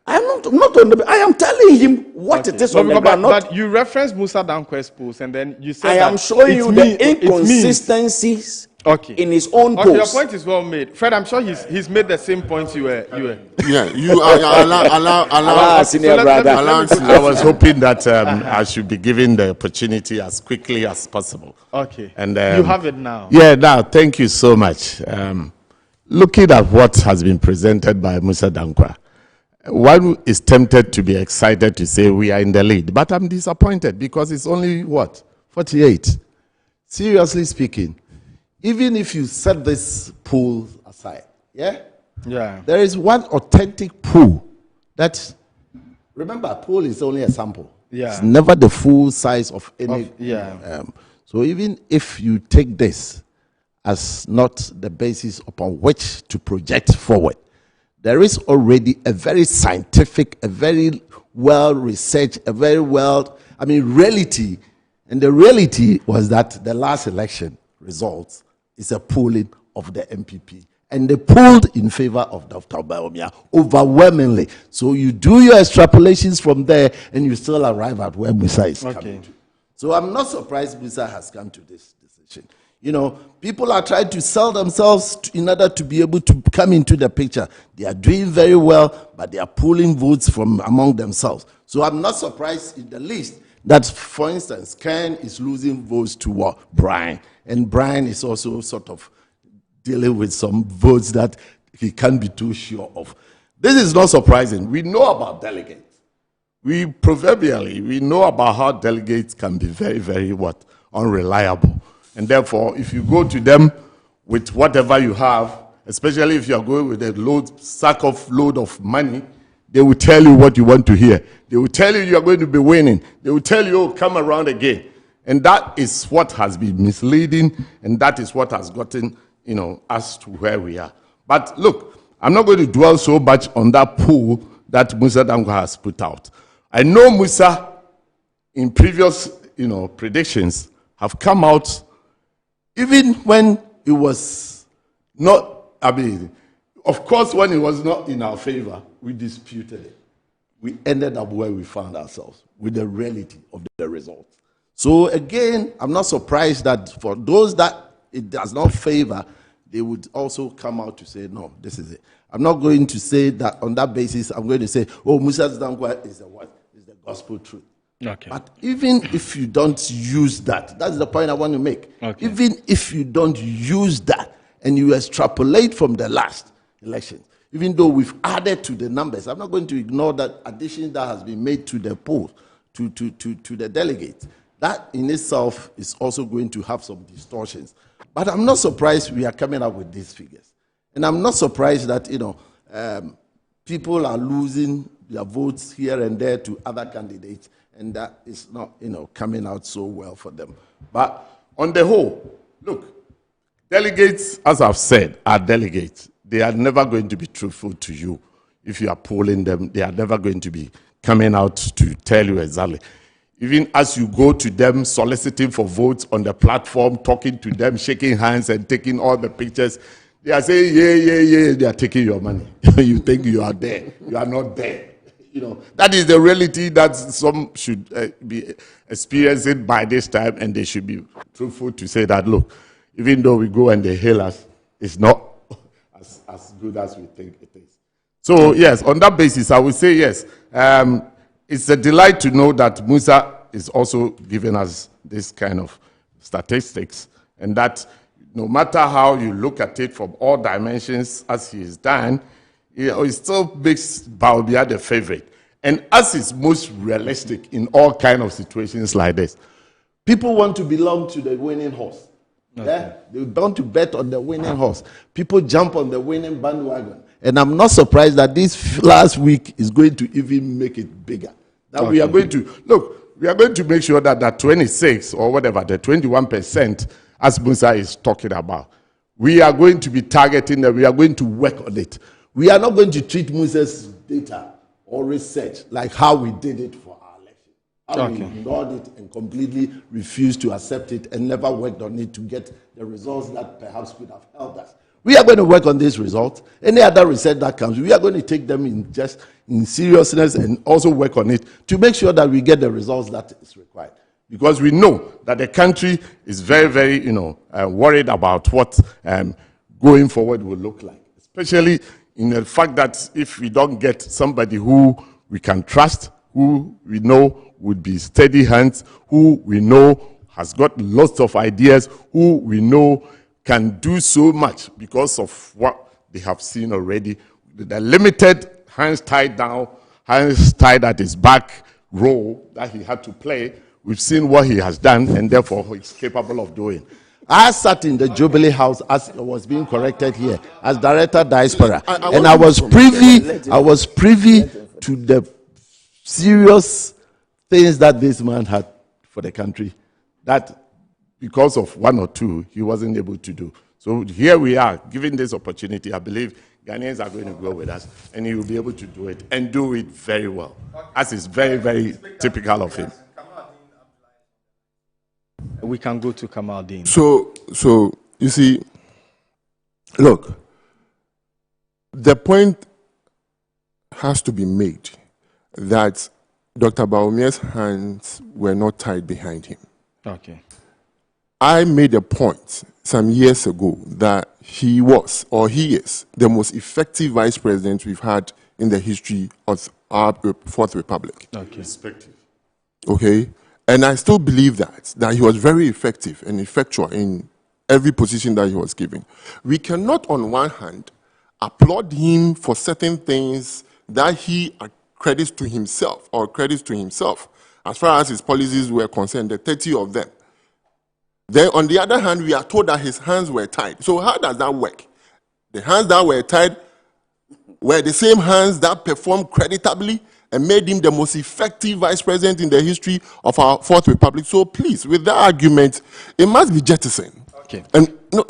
I'm not on the. I am telling him what it is on the ground. But you referenced Musa Danquah's polls, and then you said I am showing you the inconsistencies in his own polls. Your point is well made, Fred. I'm sure he's made the same point you were. Yeah, you allow senior brother. I was hoping that I should be given the opportunity as quickly as possible. Okay. And you have it now. Yeah. Now, thank you so much. Looking at what has been presented by Musa Danquah, one is tempted to be excited to say we are in the lead, but I'm disappointed because it's only 48. Seriously speaking, even if you set this pool aside, there is one authentic pool that, remember, pool is only a sample. It's never the full size of any. So even if you take this as not the basis upon which to project forward, there is already a very scientific, a very well-researched, reality. And the reality was that the last election results is a polling of the MPP. And they pulled in favor of Dr. Bawumia overwhelmingly. So you do your extrapolations from there, and you still arrive at where Musa is coming to. So I'm not surprised Musa has come to this decision. You know, people are trying to sell themselves in order to be able to come into the picture. They are doing very well, but they are pulling votes from among themselves. So I'm not surprised in the least that, for instance, Ken is losing votes to Brian. And Brian is also sort of dealing with some votes that he can't be too sure of. This is not surprising. We know about delegates. We know about how delegates can be very, very unreliable. And therefore, if you go to them with whatever you have, especially if you are going with a sack of load of money, they will tell you what you want to hear. They will tell you are going to be winning. They will tell you, oh, come around again. And that is what has been misleading, and that is what has gotten us to where we are. But look, I'm not going to dwell so much on that poll that Musa Dankwa has put out. I know Musa, in previous predictions, have come out, even when it was not, of course, when it was not in our favor, we disputed it. We ended up where we found ourselves, with the reality of the results. So again, I'm not surprised that for those that it does not favor, they would also come out to say, no, this is it. I'm not going to say that on that basis. I'm going to say, oh, Musa Dankwa is the what? Is the gospel truth. Okay. But even if you don't use that, that's the point I want to make. Okay. Even if you don't use that and you extrapolate from the last election, even though we've added to the numbers, I'm not going to ignore that addition that has been made to the poll, to the delegates. That in itself is also going to have some distortions. But I'm not surprised we are coming up with these figures. And I'm not surprised that, people are losing their votes here and there to other candidates, and that is not, coming out so well for them. But on the whole, look, delegates, as I've said, are delegates. They are never going to be truthful to you. If you are polling them, they are never going to be coming out to tell you exactly. Even as you go to them soliciting for votes on the platform, talking to them, shaking hands and taking all the pictures, they are saying, yeah, they are taking your money. You think you are there. You are not there. That is the reality that some should be experiencing by this time, and they should be truthful to say that, look, even though we go and they hail us, it's not as good as we think it is. So, yes, on that basis, I would say yes. It's a delight to know that Musa is also giving us this kind of statistics, and that no matter how you look at it from all dimensions, as he is done, it still makes Bawumia the favorite. And as is most realistic in all kind of situations like this, people want to belong to the winning horse. Okay. Yeah? They want to bet on the winning horse. People jump on the winning bandwagon. And I'm not surprised that this last week is going to even make it bigger. That we are going to make sure that that 26 or whatever, the 21%, as Musa is talking about, we are going to be targeting that. We are going to work on it. We are not going to treat Musa's data or research like how we did it for our election. How we ignored it and completely refused to accept it and never worked on it to get the results that perhaps could have helped us. We are going to work on this result. Any other research that comes, we are going to take them in seriousness and also work on it to make sure that we get the results that is required. Because we know that the country is very, very, worried about what going forward will look like. Especially in the fact that if we don't get somebody who we can trust, who we know would be steady hands, who we know has got lots of ideas, who we know can do so much because of what they have seen already. The limited hands tied down, hands tied at his back role that he had to play, we've seen what he has done, and therefore he's capable of doing. I sat in the Jubilee House as it was being corrected here as Director Diaspora, and I was privy to the serious things that this man had for the country, that because of one or two, he wasn't able to do. So here we are, given this opportunity. I believe Ghanaians are going to go with us, and he will be able to do it, and do it very well, as is very, very typical of him. We can go to Kamaldeen. So you see, look, the point has to be made that Dr. Bawumia's hands were not tied behind him. Okay. I made a point some years ago that he was, or he is, the most effective vice president we've had in the history of our Fourth Republic. Okay. Perspective. Okay? And I still believe that he was very effective and effectual in every position that he was given. We cannot, on one hand, applaud him for certain things that he credits to himself, as far as his policies were concerned, the 30 of them. Then, on the other hand, we are told that his hands were tied. So how does that work? The hands that were tied were the same hands that performed creditably and made him the most effective vice president in the history of our Fourth Republic. So please, with that argument, it must be jettisoned. Okay. And no.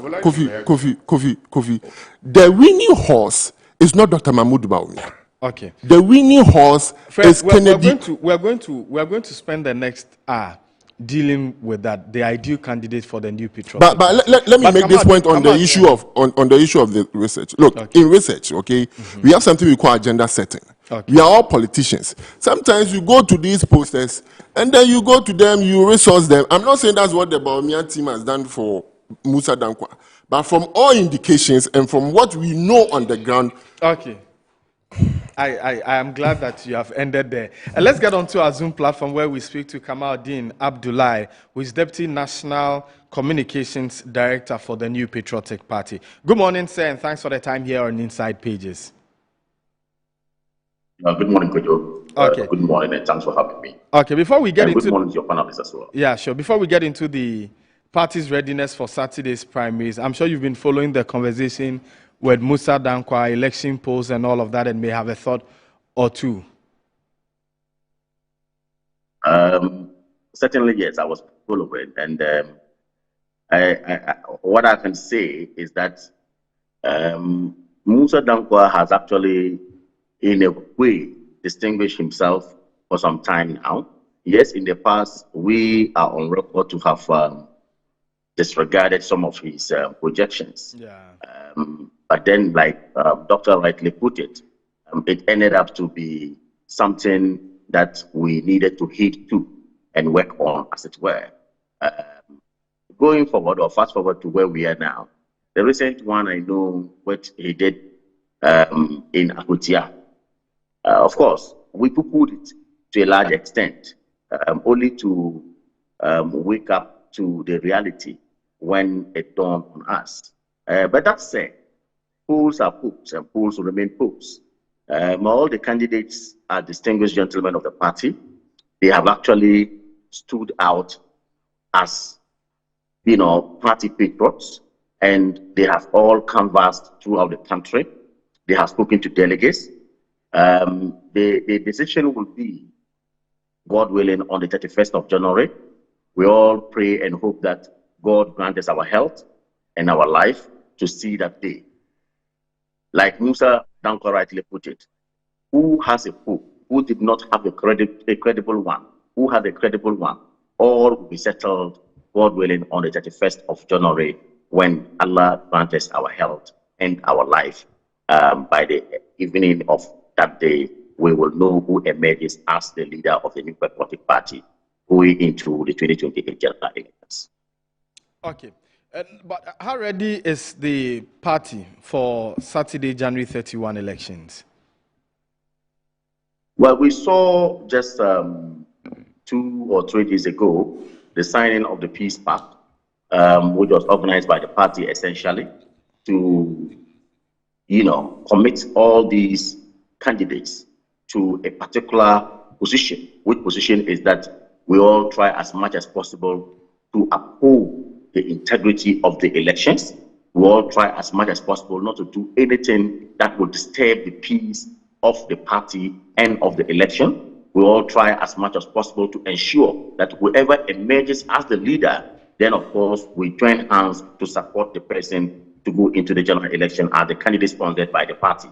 Like Kofi. The winning horse is not Dr. Mahmoud Bawumia. Okay. The winning horse is Kennedy. We're going to spend the next hour dealing with that, the ideal candidate for the new patriotic. But let me make this point on the issue of the research. Look, in research, okay, we have something we call agenda setting. Okay. We are all politicians. Sometimes you go to these posters and then you go to them, you resource them. I'm not saying that's what the Bawumia team has done for Musa Dankwa, but from all indications and from what we know on the ground. Okay. I am glad that you have ended there. And let's get on to our Zoom platform where we speak to Kamaldeen Abdullahi, who is Deputy National Communications Director for the New Patriotic Party. Good morning, sir, and thanks for the time here on Inside Pages. Good morning, Kojo. Okay. Good morning, and thanks for having me. Okay, before we get into... Good morning to your panelists as well. Yeah, sure. Before we get into the party's readiness for Saturday's primaries, I'm sure you've been following the conversation with Musa Dankwa, election polls and all of that, and may have a thought or two. Certainly, yes, I was following. And what I can say is that Musa Dankwa has actually, in a way, distinguished himself for some time now. Yes, in the past, we are on record to have disregarded some of his projections. Yeah. But then, like Dr. rightly put it, it ended up to be something that we needed to heed to and work on, as it were. Going forward, or fast forward to where we are now, the recent one I know what he did in Akutia. Of course, we poo-pooed it to a large extent, only to wake up to the reality when it dawned on us. But that said, polls are polls, and polls will remain polls. All the candidates are distinguished gentlemen of the party. They have actually stood out as, party patriots, and they have all canvassed throughout the country. They have spoken to delegates. The decision will be, God willing, on the 31st of January. We all pray and hope that God grant us our health and our life to see that day. Like Musa Dankwa rightly put it, who has a hope, who did not have a credible one, who has a credible one, all will be settled, God willing, on the 31st of January when Allah grants us our health and our life. By the evening of that day, we will know who emerges as the leader of the New Patriotic Party going into the 2028 general elections. Okay. But how ready is the party for Saturday, January 31 elections? Well, we saw just 2 or 3 days ago the signing of the Peace Pact, which was organized by the party essentially to, commit all these candidates to a particular position. Which position is that we all try as much as possible to uphold the integrity of the elections. We all try as much as possible not to do anything that would disturb the peace of the party and of the election. We all try as much as possible to ensure that whoever emerges as the leader, then of course we join hands to support the person to go into the general election as the candidate sponsored by the party.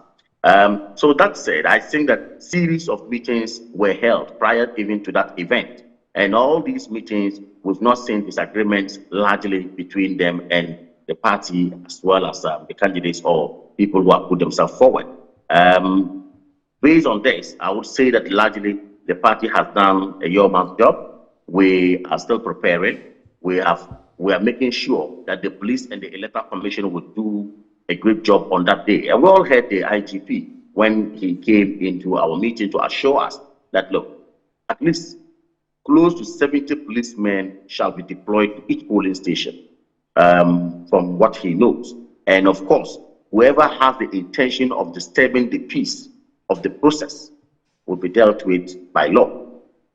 So that said, I think that series of meetings were held prior even to that event. And all these meetings, we've not seen disagreements largely between them and the party, as well as the candidates or people who have put themselves forward. Based on this, I would say that largely the party has done a yeoman's job. We are still preparing. We are making sure that the police and the electoral commission will do a great job on that day. And we all heard the IGP when he came into our meeting to assure us that, look, at least close to 70 policemen shall be deployed to each polling station, from what he knows. And of course, whoever has the intention of disturbing the peace of the process will be dealt with by law.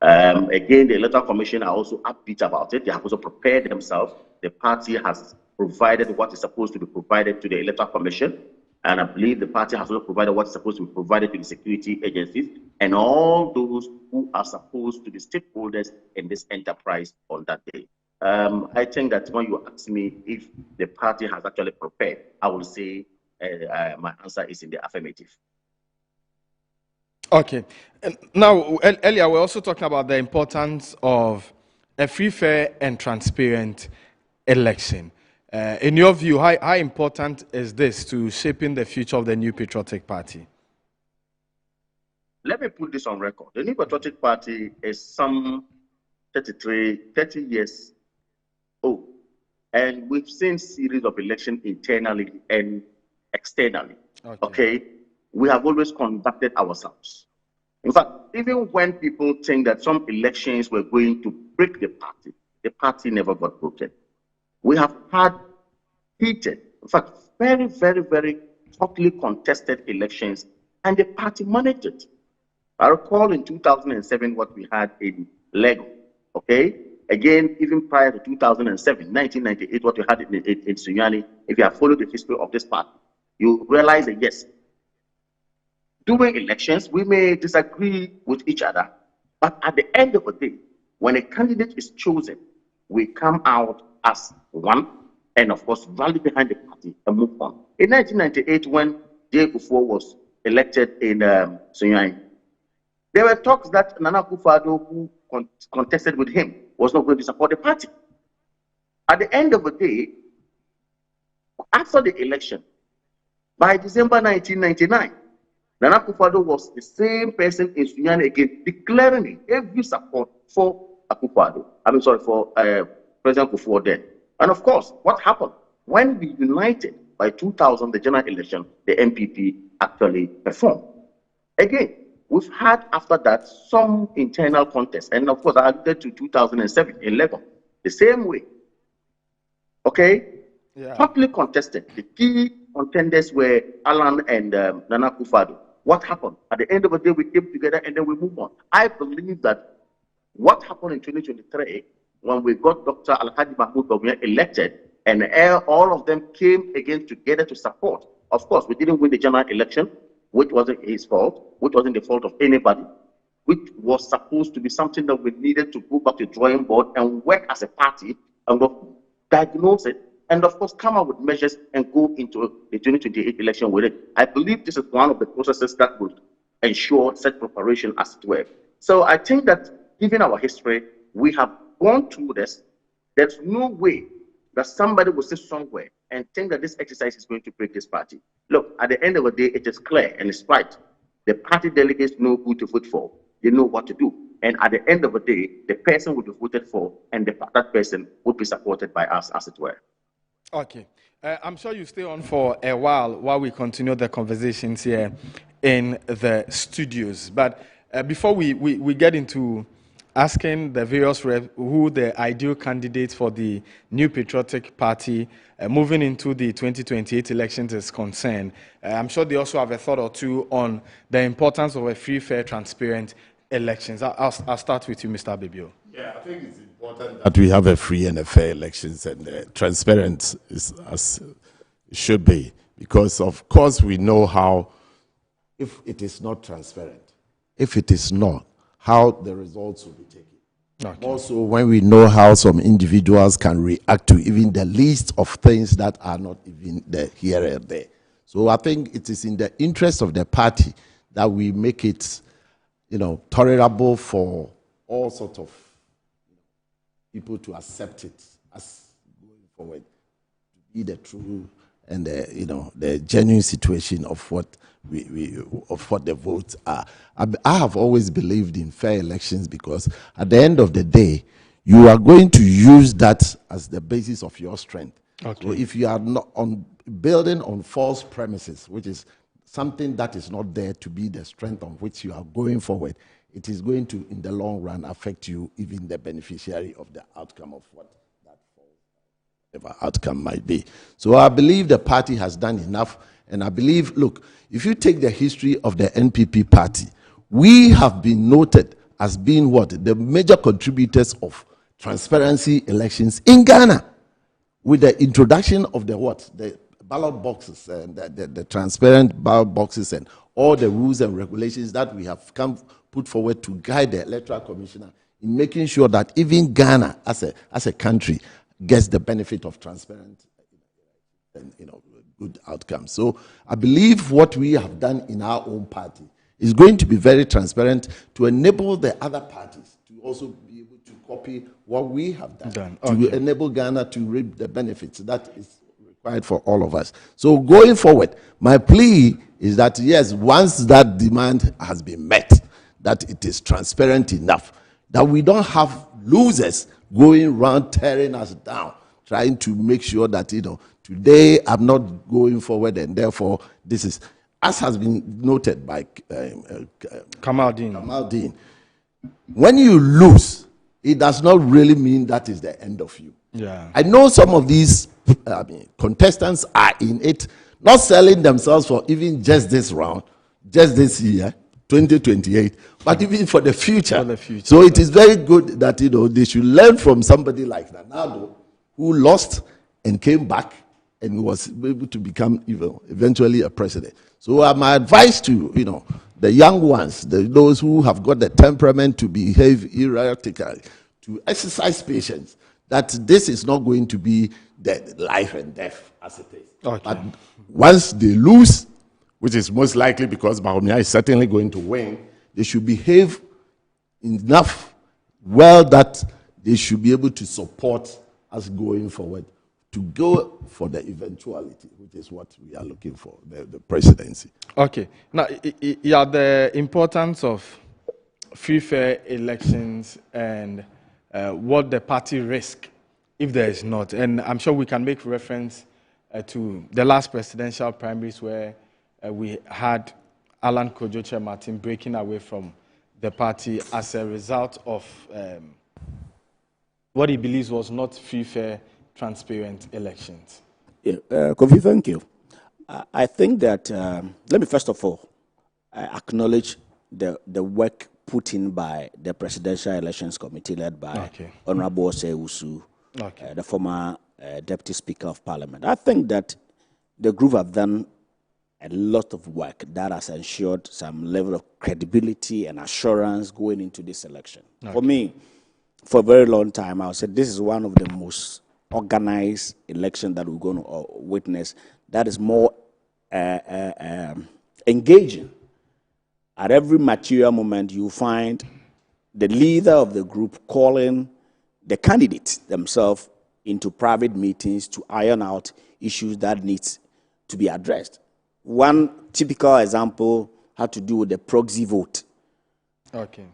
Again, the Electoral Commission are also upbeat about it. They have also prepared themselves. The party has provided what is supposed to be provided to the Electoral Commission. And I believe the party has also provided what is supposed to be provided to the security agencies and all those who are supposed to be stakeholders in this enterprise on that day. I think that when you ask me if the party has actually prepared, I will say my answer is in the affirmative. Okay. Now, earlier we were also talking about the importance of a free, fair, and transparent election. In your view, how important is this to shaping the future of the New Patriotic Party? Let me put this on record. The New Patriotic Party is some 30 years old. And we've seen series of elections internally and externally. Okay? We have always conducted ourselves. In fact, even when people think that some elections were going to break the party never got broken. We have had heated, in fact, very, very, very hotly contested elections, and the party managed it. I recall in 2007 what we had in Lego, okay? Again, even prior to 2007, 1998, what we had in Sunyani, if you have followed the history of this party, you realize that yes, during elections, we may disagree with each other, but at the end of the day, when a candidate is chosen, we come out as one and, of course, rally behind the party and move on. In 1998, when J. Kufuor was elected in Sunyani, there were talks that Nana Akufo-Addo, who contested with him, was not going to support the party. At the end of the day, after the election, by December 1999, Nana Akufo-Addo was the same person in Sunyani again, declaring every support for Akufo-Addo. For President Kufuor then. And of course, what happened? When we united by 2000, the general election, the NPP actually performed. Again, we've had after that some internal contests. And of course, I alluded to 2007, 11, the same way. Okay? Yeah. Hotly contested. The key contenders were Alan and Nana Akufo-Addo. What happened? At the end of the day, we came together and then we moved on. I believe that what happened in 2023, when we got Dr. Alhaji Mahmoud Bawumia elected, and all of them came again together to support. Of course, we didn't win the general election, which wasn't his fault, which wasn't the fault of anybody, which was supposed to be something that we needed to go back to the drawing board and work as a party and diagnose it, and of course come up with measures and go into the 2028 election with it. I believe this is one of the processes that would ensure such preparation as it were. So I think that given our history, we have gone through this. There's no way that somebody will sit somewhere and think that this exercise is going to break this party. Look, at the end of the day, it is clear and it's right. The party delegates know who to vote for. They know what to do. And at the end of the day, the person will be voted for and that person will be supported by us, as it were. Okay. I'm sure you stay on for a while we continue the conversations here in the studios. But before we get into asking the various reps who the ideal candidates for the New Patriotic Party moving into the 2028 elections is concerned, I'm sure they also have a thought or two on the importance of a free, fair, transparent elections. I'll start with you, Mr. Abibio. Yeah, I think it's important that we have a free and a fair elections, and transparent is as it should be, because of course we know how, if it is not transparent, if it is not, how the results will be taken. Okay. Also, when we know how some individuals can react to even the least of things that are not even there, here and there. So I think it is in the interest of the party that we make it, tolerable for all sorts of people to accept it as going forward, to be the true and the genuine situation of what of what the votes are. I have always believed in fair elections because at the end of the day, you are going to use that as the basis of your strength. Okay. So if you are not building on false premises, which is something that is not there to be the strength on which you are going forward, it is going to, in the long run, affect you, even the beneficiary of the outcome of what that whatever outcome might be. So I believe the party has done enough, and I believe, look, if you take the history of the NPP party, we have been noted as being what? The major contributors of transparency elections in Ghana, with the introduction of the what? The ballot boxes and the transparent ballot boxes and all the rules and regulations that we have put forward to guide the Electoral Commissioner in making sure that even Ghana as a country gets the benefit of transparent and good outcomes. So I believe what we have done in our own party is going to be very transparent to enable the other parties to also be able to copy what we have done. To enable Ghana to reap the benefits that is required for all of us. So going forward, my plea is that yes, once that demand has been met, that it is transparent enough, that we don't have losers going around tearing us down, trying to make sure that, today I'm not going forward and therefore this is, as has been noted by Kamaldeen. When you lose, it does not really mean that is the end of you. Yeah. I know some of these contestants are in it, not selling themselves for even just this round, just this year, 2028, but even for the future. So it is very good that they should learn from somebody like Ronaldo, who lost and came back and was able to become eventually a president. So my advice to the young ones, those who have got the temperament to behave erratically, to exercise patience, that this is not going to be the life and death as it is. Okay. But once they lose, which is most likely because Bawumia is certainly going to win, they should behave enough well that they should be able to support us going forward to go for the eventuality, which is what we are looking for, the presidency. Okay. Now, the importance of free, fair elections and what the party risk if there is not. And I'm sure we can make reference to the last presidential primaries where we had Alan Kojo Martin breaking away from the party as a result of what he believes was not free, fair, transparent elections. Yeah, Kofi, thank you. I think that, let me first of all acknowledge the work put in by the Presidential Elections Committee led by Honorable Osei-Usu, the former Deputy Speaker of Parliament. I think that the group have done a lot of work that has ensured some level of credibility and assurance going into this election. For me, for a very long time, I would say this is one of the most organized elections that we're going to witness that is more engaging. At every material moment, you find the leader of the group calling the candidates themselves into private meetings to iron out issues that needs to be addressed. One typical example had to do with the proxy vote. Okay.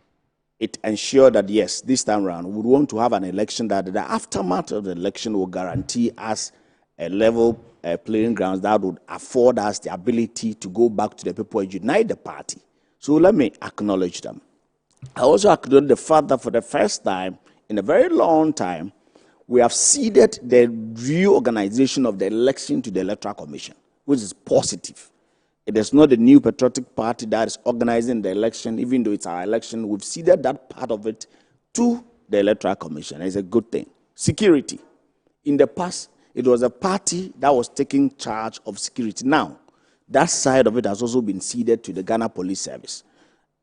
It ensured that, yes, this time around, we want to have an election that the aftermath of the election will guarantee us a level playing grounds that would afford us the ability to go back to the people and unite the party. So let me acknowledge them. I also acknowledge the fact that for the first time in a very long time, we have ceded the reorganization of the election to the Electoral Commission, which is positive. It is not the New Patriotic Party that is organizing the election, even though it's our election. We've ceded that part of it to the Electoral Commission. It's a good thing. Security. In the past, it was a party that was taking charge of security. Now, that side of it has also been ceded to the Ghana Police Service.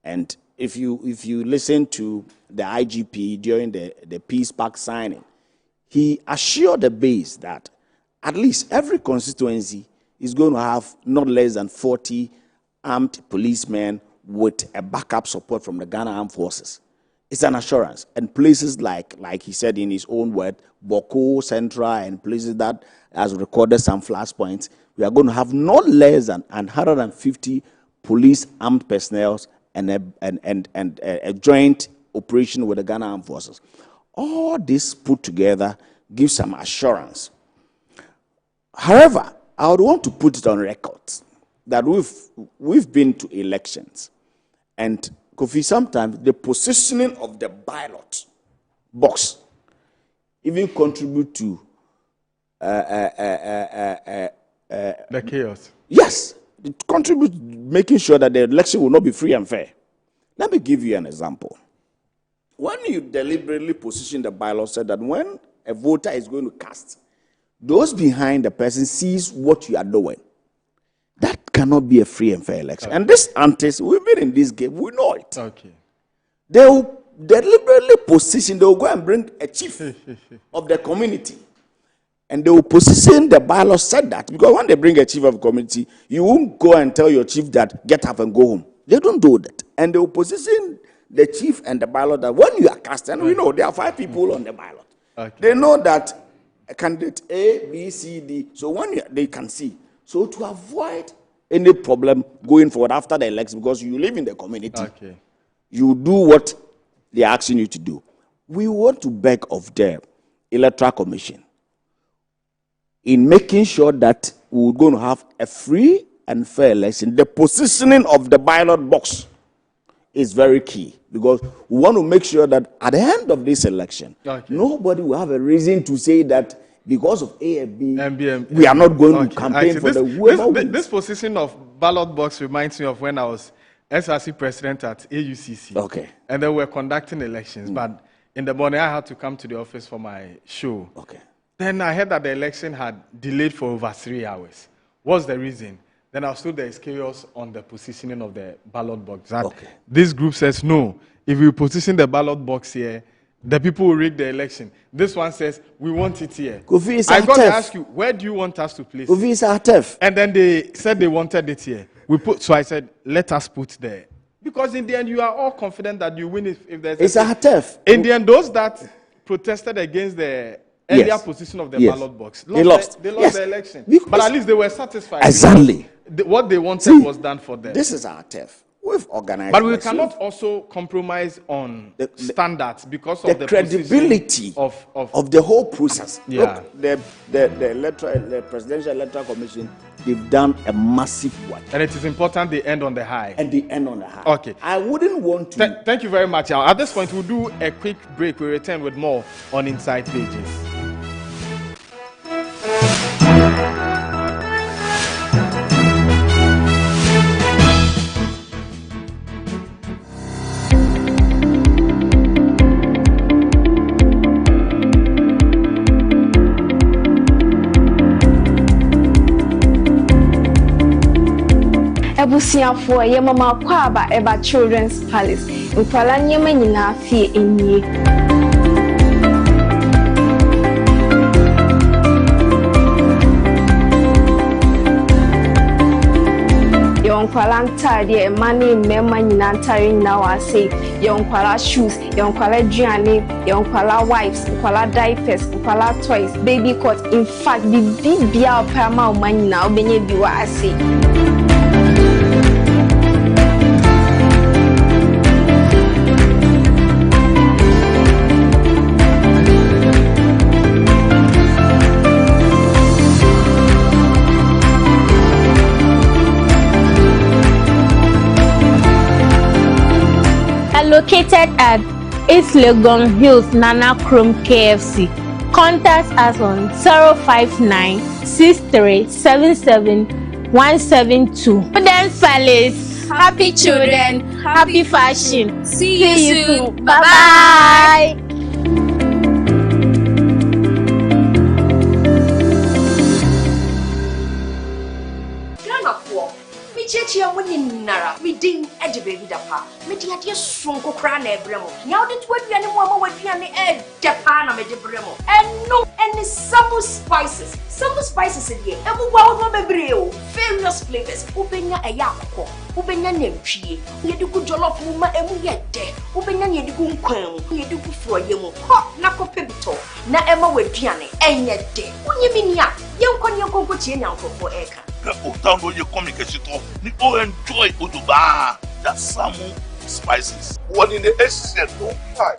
And if you listen to the IGP during the Peace Park signing, he assured the base that at least every constituency is going to have not less than 40 armed policemen with a backup support from the Ghana Armed Forces. It's an assurance. And places like he said in his own word, Boko, Centra, and places that has recorded some flashpoints, we are going to have no less than 150 police armed personnel and a joint operation with the Ghana Armed Forces. All this put together gives some assurance. However, I would want to put it on record that we've been to elections, and Kofi, sometimes the positioning of the ballot box even contribute to the chaos. Yes, it contributes making sure that the election will not be free and fair. Let me give you an example. When you deliberately position the bylaw, said that when a voter is going to cast, those behind the person sees what you are doing. That cannot be a free and fair election. Okay. And this antis, we've been in this game, we know it. Okay. They will deliberately position, they will go and bring a chief of the community. And they will position the bylaw said that. Because when they bring a chief of the community, you won't go and tell your chief that get up and go home. They don't do that. And they will position the chief and the bylaw that when you are cast, and we know there are 5 people on the ballot. Okay. They know that candidate A, B, C, D. So when they can see. So to avoid any problem going forward after the election, because you live in the community, okay, you do what they are asking you to do. We want to beg of the Electoral Commission in making sure that we're going to have a free and fair election. The positioning of the ballot box is very key, because we want to make sure that at the end of this election, okay, nobody will have a reason to say that because of A and B, we are not going to campaign for whoever wins. This position of ballot box reminds me of when I was SRC president at AUCC. Okay. And then we were conducting elections. But in the morning, I had to come to the office for my show. Okay. Then I heard that the election had delayed for over 3 hours. What's the reason? Then I was told there is chaos on the positioning of the ballot box. Okay. This group says, no, if we position the ballot box here, the people will rig the election. This one says, we want it here. I got to ask you, where do you want us to place it? And then they said they wanted it here. So I said, let us put there. Because in the end, you are all confident that you win if there's it's a turf. In the end, those that protested against the earlier position of the ballot box, they lost the election. But at least they were satisfied. Exactly. What they wanted was done for them. This is our turf. We've organized. But we cannot also compromise on standards because of the credibility of the whole process. Yeah. Look, the Presidential Electoral Commission, they've done a massive work. And it is important they end on the high. And they end on the high. Okay. I wouldn't want to. Thank you very much. At this point, we'll do a quick break. We'll return with more on Inside Pages. Ebusiafo ye mama kwa aba eba Children's Palace. Nkwala nyema nyina fie enyi. Yonkwala ntade emani mmema nyina ntare nyina wase. Yonkwala shoes, yonkwala duane, yonkwala wipes, yonkwala diapers, yonkwala toys, baby coat. In fact, bibia opama omanyina obenye biwa ase. Located at East Legon Hills, Nana Krom KFC. Contact us on 059 6377 172. Children's Palace. Happy children, happy fashion. See you soon. Bye bye. Me chechi ya woni nara. Me din eje baby dapa. Me di ade sonko kra na ebremo. Nya ode to aduane mu ama waduane dapa na me de bremo. Eno any some spices. Some spices in here. Emu wa wo bebre o. Various flavors. Ubenya eya akoko. Ubenya nantwie. Yedigu jollof mu ma emu ye de. Ubenya yedigu nkwan mu. Yedigu froye mu. Ho na kope bito. Na ema waduane enye de. Unyiminia. Yenkon yenkon tie nyankofo eka. Autant de communication, we all enjoy Uduba, the Samu spices. One in the essence, no pie.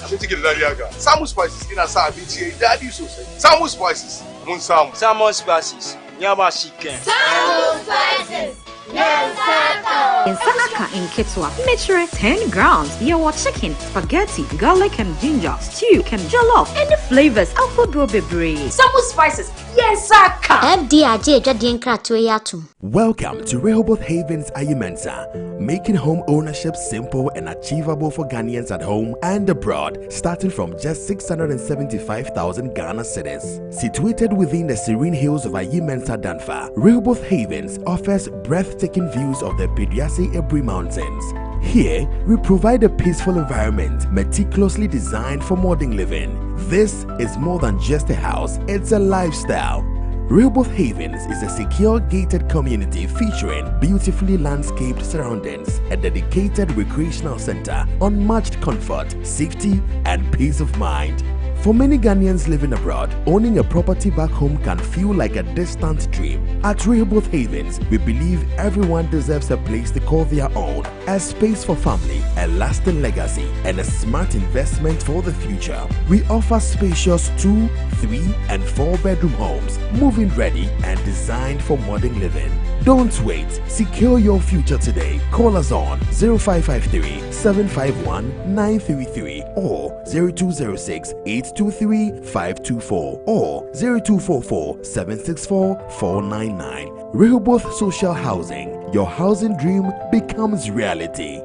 I'm going to get that. Samu spices in a Sabi, daddy so say. Samu spices, Moon Sam. Samu spices, Nyama chicken. Samu spices. Nsaka in Ketwa, measure 10 grams. Your chicken, spaghetti, garlic and ginger, stew, can jollof, and the flavors alphabet bebre. Samu spices, yes, Saka. FDIJ Jadien Kratoyatum. Welcome to Rehoboth Havens Ayumensa, making home ownership simple and achievable for Ghanaians at home and abroad, starting from just 675,000 Ghana cedis. Situated within the serene hills of Ayumensa Danfa, Rehoboth Havens offers breathtaking views of the Pediasi Ebri Mountains. Here, we provide a peaceful environment meticulously designed for modern living. This is more than just a house, it's a lifestyle. Rehoboth Havens is a secure gated community featuring beautifully landscaped surroundings, a dedicated recreational center, unmatched comfort, safety, and peace of mind. For many Ghanaians living abroad, owning a property back home can feel like a distant dream. At Rehoboth Havens, we believe everyone deserves a place to call their own, a space for family, a lasting legacy, and a smart investment for the future. We offer spacious 2, 3, and 4-bedroom homes, move-in ready and designed for modern living. Don't wait. Secure your future today. Call us on 0553 751 933 or 0206 823 524 or 0244 764 499. Rehoboth Social Housing. Your housing dream becomes reality.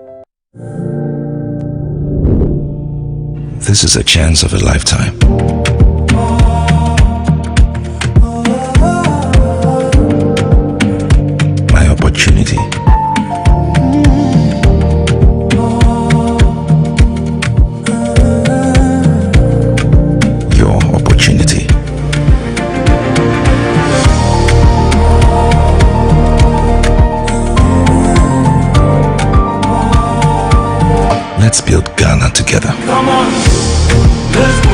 This is a chance of a lifetime. My opportunity. Your opportunity. Let's build Ghana together. Come on, let's go.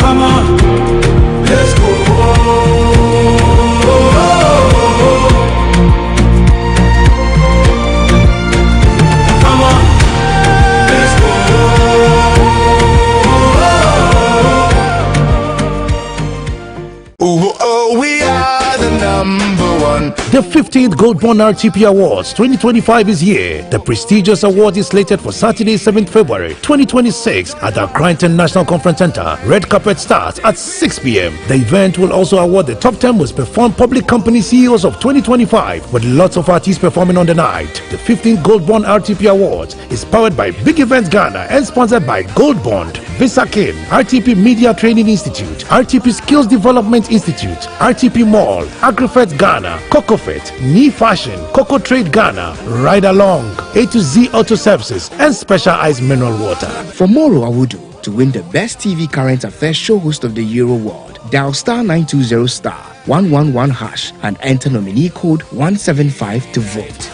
Come on, let's go. Come on, let's go. Oh, we are the number one. The 15th Gold Bond RTP Awards 2025 is here. The prestigious award is slated for Saturday, 7th February 2026 at the Accra International Conference Center. Red carpet starts at 6 p.m. The event will also award the top 10 most performed public company CEOs of 2025, with lots of artists performing on the night. The 15th Gold Bond RTP Awards is powered by Big Events Ghana and sponsored by Gold Bond, Visakin, RTP Media Training Institute, RTP Skills Development Institute, RTP Mall, Agrifet Ghana, Cocofit, Knee Fashion, Coco Trade Ghana, Ride Along, A to Z Auto Services, and Specialized Mineral Water. For Moro Awudu to win the Best TV Current Affairs Show Host of the Year award, dial *920 *111# and enter nominee code 175 to vote.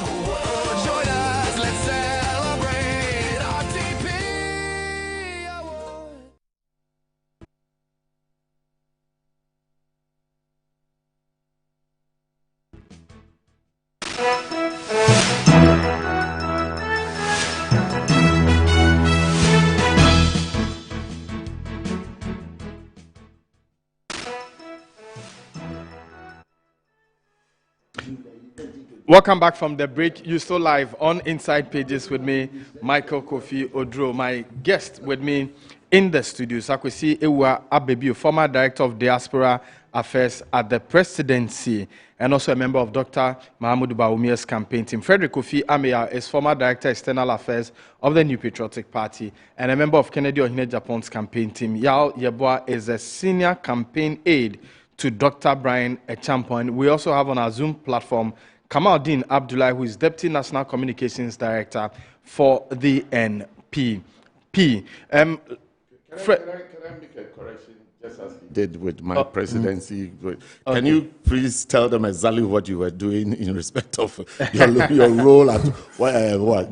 Welcome back from the break. You're still live on Inside Pages with me, Michael Kofi Odro. My guest with me in the studio, Sakwesi Ewa Abebio, former Director of Diaspora Affairs at the presidency, and also a member of Dr. Mahamudu Bawumia's campaign team. Frederick Kofi Ameyar is former Director External Affairs of the New Patriotic Party and a member of Kennedy Ohene Japon's campaign team. Yao Yeboah is a senior campaign aide to Dr. Brian Echampon. We also have on our Zoom platform Kamaldeen Abdullahi, who is Deputy National Communications Director for the NPP. Can I make a correction, just as you did with my presidency? Can you please tell them exactly what you were doing in respect of your role at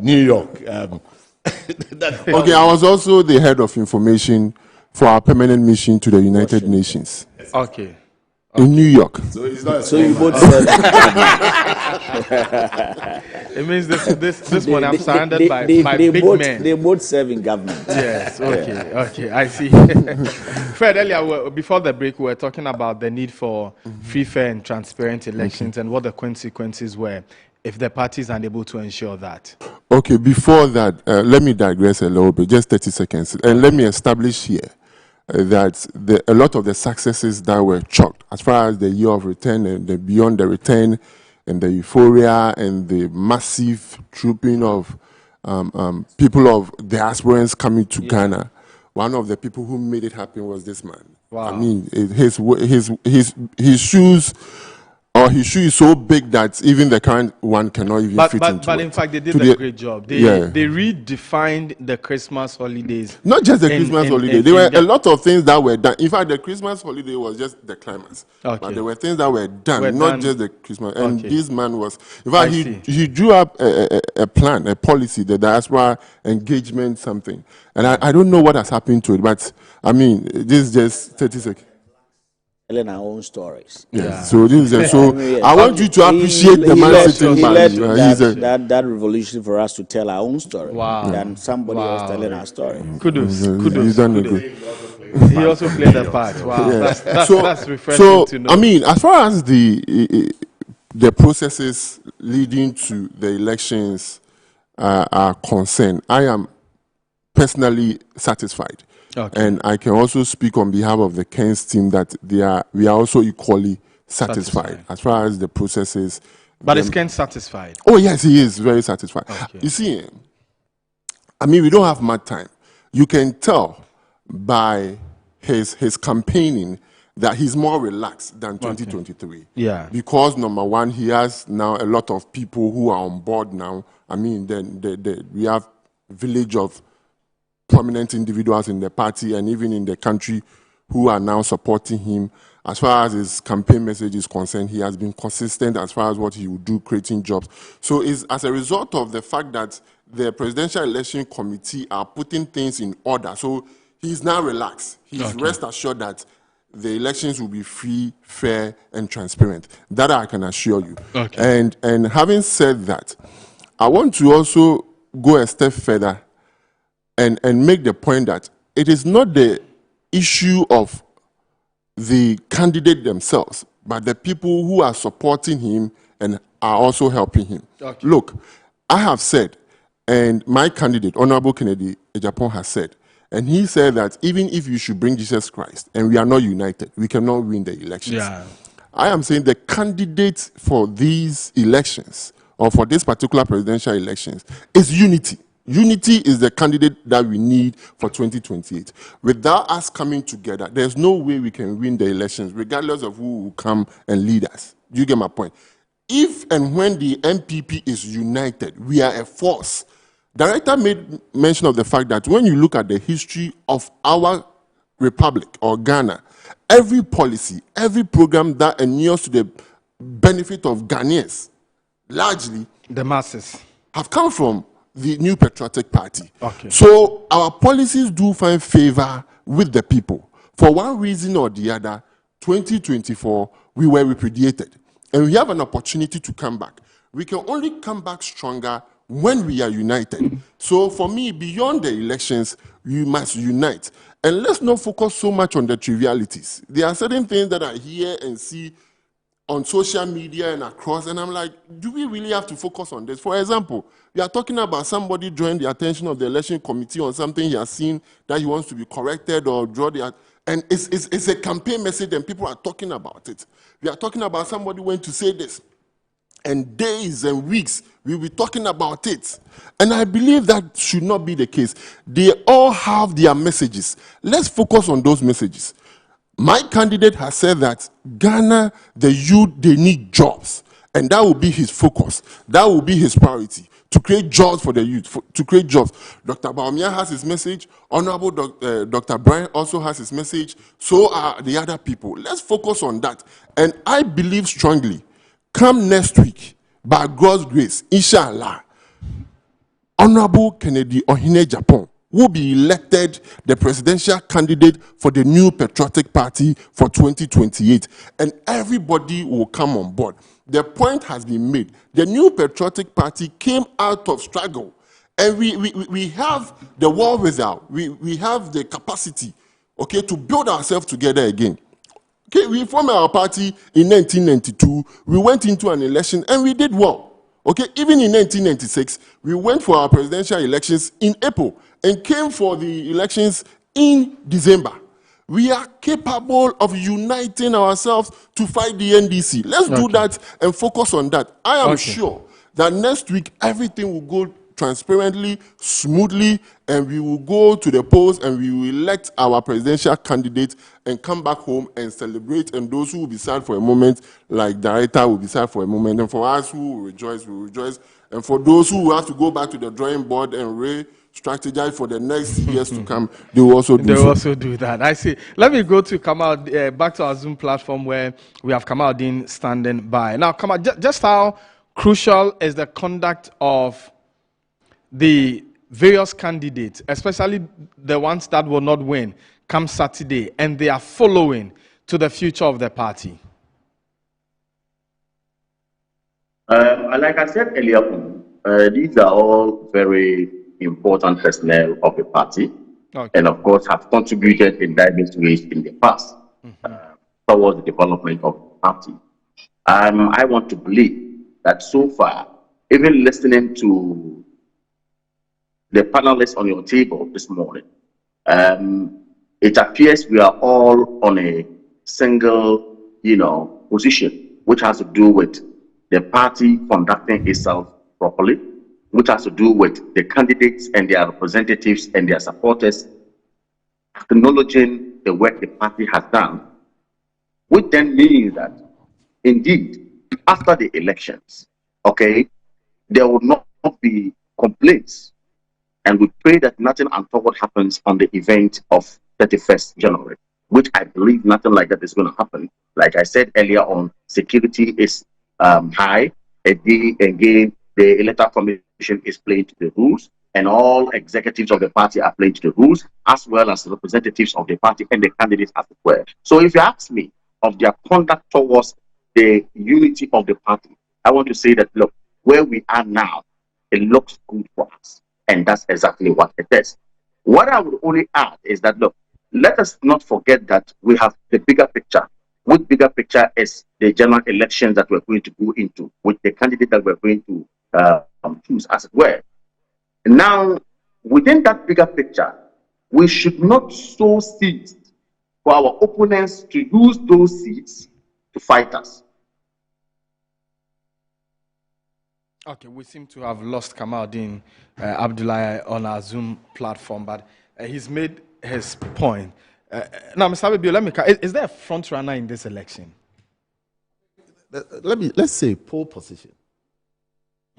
New York? Okay, I was also the head of information for our permanent mission to the United Nations. Okay. In New York. So you both said it means this morning I'm surrounded by big men. They both serve in government. Yes, okay, I see. Fred, earlier, before the break, we were talking about the need for free, fair, and transparent elections and what the consequences were if the parties are unable to ensure that. Okay, before that, let me digress a little bit, just 30 seconds, and let me establish here that a lot of the successes that were chalked, as far as the year of return and the beyond the return and the euphoria and the massive trooping of people of diasporans coming to Ghana, one of the people who made it happen was this man. Wow. I mean, his shoes, or his shoe is so big that even the current one cannot even fit into it. But in fact, they did a great job. They redefined the Christmas holidays. Not just the Christmas holiday. There were a lot of things that were done. In fact, the Christmas holiday was just the climax. Okay. But there were things that were done, not just the Christmas. And this man was, in fact, he drew up a plan, a policy, the diaspora engagement something. And I don't know what has happened to it, but I mean, this is just 30 seconds. Telling our own stories. Yes. So this is I want you to appreciate the man sitting by. That revolution for us to tell our own story. Wow. Than somebody else telling our story. Kudos. He's done a good. He also played a part. Wow. Yeah. That's refreshing to know. I mean, as far as the processes leading to the elections are concerned, I am personally satisfied. Okay. And I can also speak on behalf of the Kens team that we are also equally satisfied as far as the processes. But is Ken satisfied? Oh, yes, he is very satisfied. Okay. You see, I mean, we don't have much time. You can tell by his campaigning that he's more relaxed than 2023. Okay. Yeah. Because, number one, he has now a lot of people who are on board now. I mean, we have village of prominent individuals in the party and even in the country who are now supporting him. As far as his campaign message is concerned, he has been consistent as far as what he would do, creating jobs. So it's as a result of the fact that the Presidential Election Committee are putting things in order. So he's now relaxed. He's rest assured that the elections will be free, fair, and transparent. That I can assure you. Okay. And having said that, I want to also go a step further and make the point that it is not the issue of the candidate themselves, but the people who are supporting him and are also helping him. Okay. Look, I have said, and my candidate, Honorable Kennedy Ejapon, has said, and he said that even if you should bring Jesus Christ and we are not united, we cannot win the elections. Yeah. I am saying the candidate for these elections, or for this particular presidential elections, is unity. Unity is the candidate that we need for 2028. Without us coming together, there's no way we can win the elections, regardless of who will come and lead us. Do you get my point? If and when the NPP is united, we are a force. Director made mention of the fact that when you look at the history of our republic or Ghana, every policy, every program that inures to the benefit of Ghanaians, largely the masses, have come from the New Patriotic Party. Okay. So our policies do find favor with the people. For one reason or the other, 2024, we were repudiated. And we have an opportunity to come back. We can only come back stronger when we are united. So for me, beyond the elections, we must unite. And let's not focus so much on the trivialities. There are certain things that I hear and see on social media and across, and I'm like, do we really have to focus on this? For example, we are talking about somebody drawing the attention of the election committee on something he has seen that he wants to be corrected or draw the... And it's a campaign message and people are talking about it. We are talking about somebody went to say this. And days and weeks, we'll be talking about it. And I believe that should not be the case. They all have their messages. Let's focus on those messages. My candidate has said that Ghana, the youth, they need jobs. And that will be his focus. That will be his priority, to create jobs for the youth, to create jobs. Dr. Bawumia has his message. Honorable Dr. Brian also has his message. So are the other people. Let's focus on that. And I believe strongly, come next week, by God's grace, inshallah, Honorable Kennedy Ohene Japan will be elected the presidential candidate for the New Patriotic Party for 2028. And everybody will come on board. The point has been made. The New Patriotic Party came out of struggle. And we have the wherewithal, we have the capacity, okay, to build ourselves together again. Okay, we formed our party in 1992. We went into an election and we did well. Okay, even in 1996, we went for our presidential elections in April and came for the elections in December. We are capable of uniting ourselves to fight the NDC. Let's do that and focus on that. I am sure that next week everything will go transparently, smoothly, and we will go to the polls and we will elect our presidential candidate and come back home and celebrate. And those who will be sad for a moment, like Director, will be sad for a moment. And for us who will rejoice, we will rejoice. And for those who will have to go back to the drawing board and re-strategize for the next years to come, they will also do They so. will also do that. I see. Let me go to Kamal, back to our Zoom platform where we have Kamaldeen standing by. Now, Kamal, just how crucial is the conduct of the various candidates, especially the ones that will not win, come Saturday, and they are following to the future of the party? Like I said earlier, these are all very important personnel of the party, and of course have contributed in diverse ways in the past towards the development of the party. I want to believe that so far, even listening to the panelists on your table this morning, it appears we are all on a single, position, which has to do with the party conducting itself properly, which has to do with the candidates and their representatives and their supporters acknowledging the work the party has done, which then means that, indeed, after the elections, there will not be complaints. And we pray that nothing untoward happens on the event of 31st January, which I believe nothing like that is going to happen. Like I said earlier on, security is high. Again, the Electoral Commission is playing to the rules, and all executives of the party are playing to the rules, as well as representatives of the party and the candidates as well. So if you ask me of their conduct towards the unity of the party, I want to say that, look, where we are now, it looks good for us. And that's exactly what it is. What I would only add is that, look, let us not forget that we have the bigger picture. What bigger picture is the general elections that we're going to go into, with the candidate that we're going to choose, as it were. Now, within that bigger picture, we should not sow seeds for our opponents to use those seeds to fight us. Okay, we seem to have lost Kamaldeen Abdullahi on our Zoom platform, but he's made his point. Now, Mr. Abibio, is there a front runner in this election? Let's say pole position.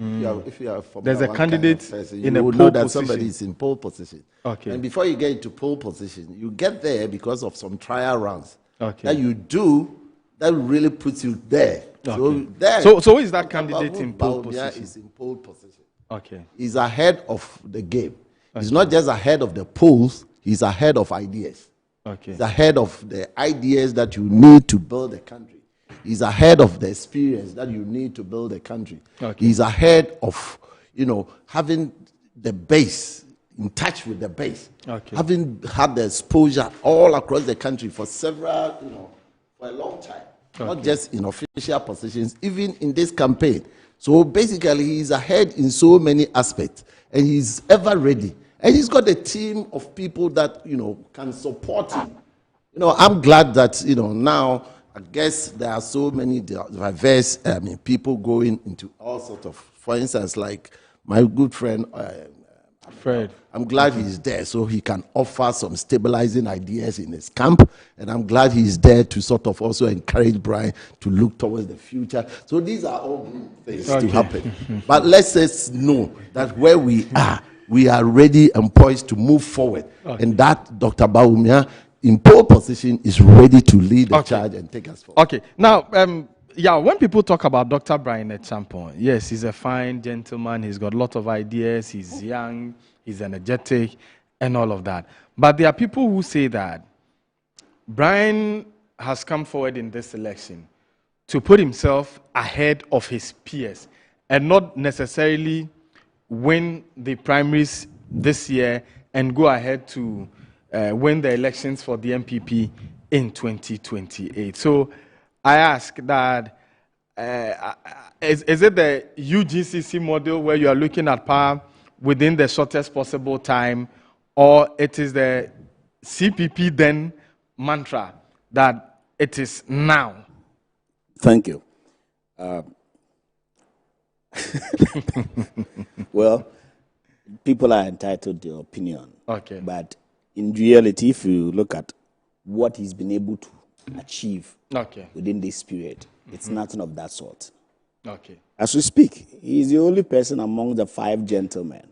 If you are from there's a candidate kind of person, in you a will pole know that position. somebody is in pole position. Okay. And before you get into pole position, you get there because of some trial runs that you do that really puts you there. Okay. So who is that candidate in pole position? Is in pole position. Okay. He's ahead of the game. He's not just ahead of the polls, he's ahead of ideas. Okay. He's ahead of the ideas that you need to build a country. He's ahead of the experience that you need to build a country. Okay. He's ahead of, having the base, in touch with the base. Okay. Having had the exposure all across the country for several, for a long time. Not just in official positions, even in this campaign. So basically, he's ahead in so many aspects, and he's ever ready. And he's got a team of people that, can support him. No, I'm glad that, now I guess there are so many diverse people going into all sorts of, for instance, like my good friend Fred. I'm glad he's there so he can offer some stabilizing ideas in his camp, and I'm glad he's there to sort of also encourage Brian to look towards the future. So these are all good things to happen. But let's just know that where we are ready and poised to move forward, and that Dr. Bawumia in pole position is ready to lead the charge and take us forward. Okay, now, when people talk about Dr. Brian Acheampong, yes, he's a fine gentleman. He's got a lot of ideas. He's young, he's energetic, and all of that. But there are people who say that Brian has come forward in this election to put himself ahead of his peers and not necessarily win the primaries this year and go ahead to win the elections for the MPP in 2028. So I ask that, is it the UGCC model where you are looking at power within the shortest possible time, or it is the CPP then mantra that it is now? Thank you. Well, people are entitled to their opinion. Okay. But in reality, if you look at what he's been able to achieve within this period, it's nothing of that sort. Okay. As we speak, he is the only person among the 5 gentlemen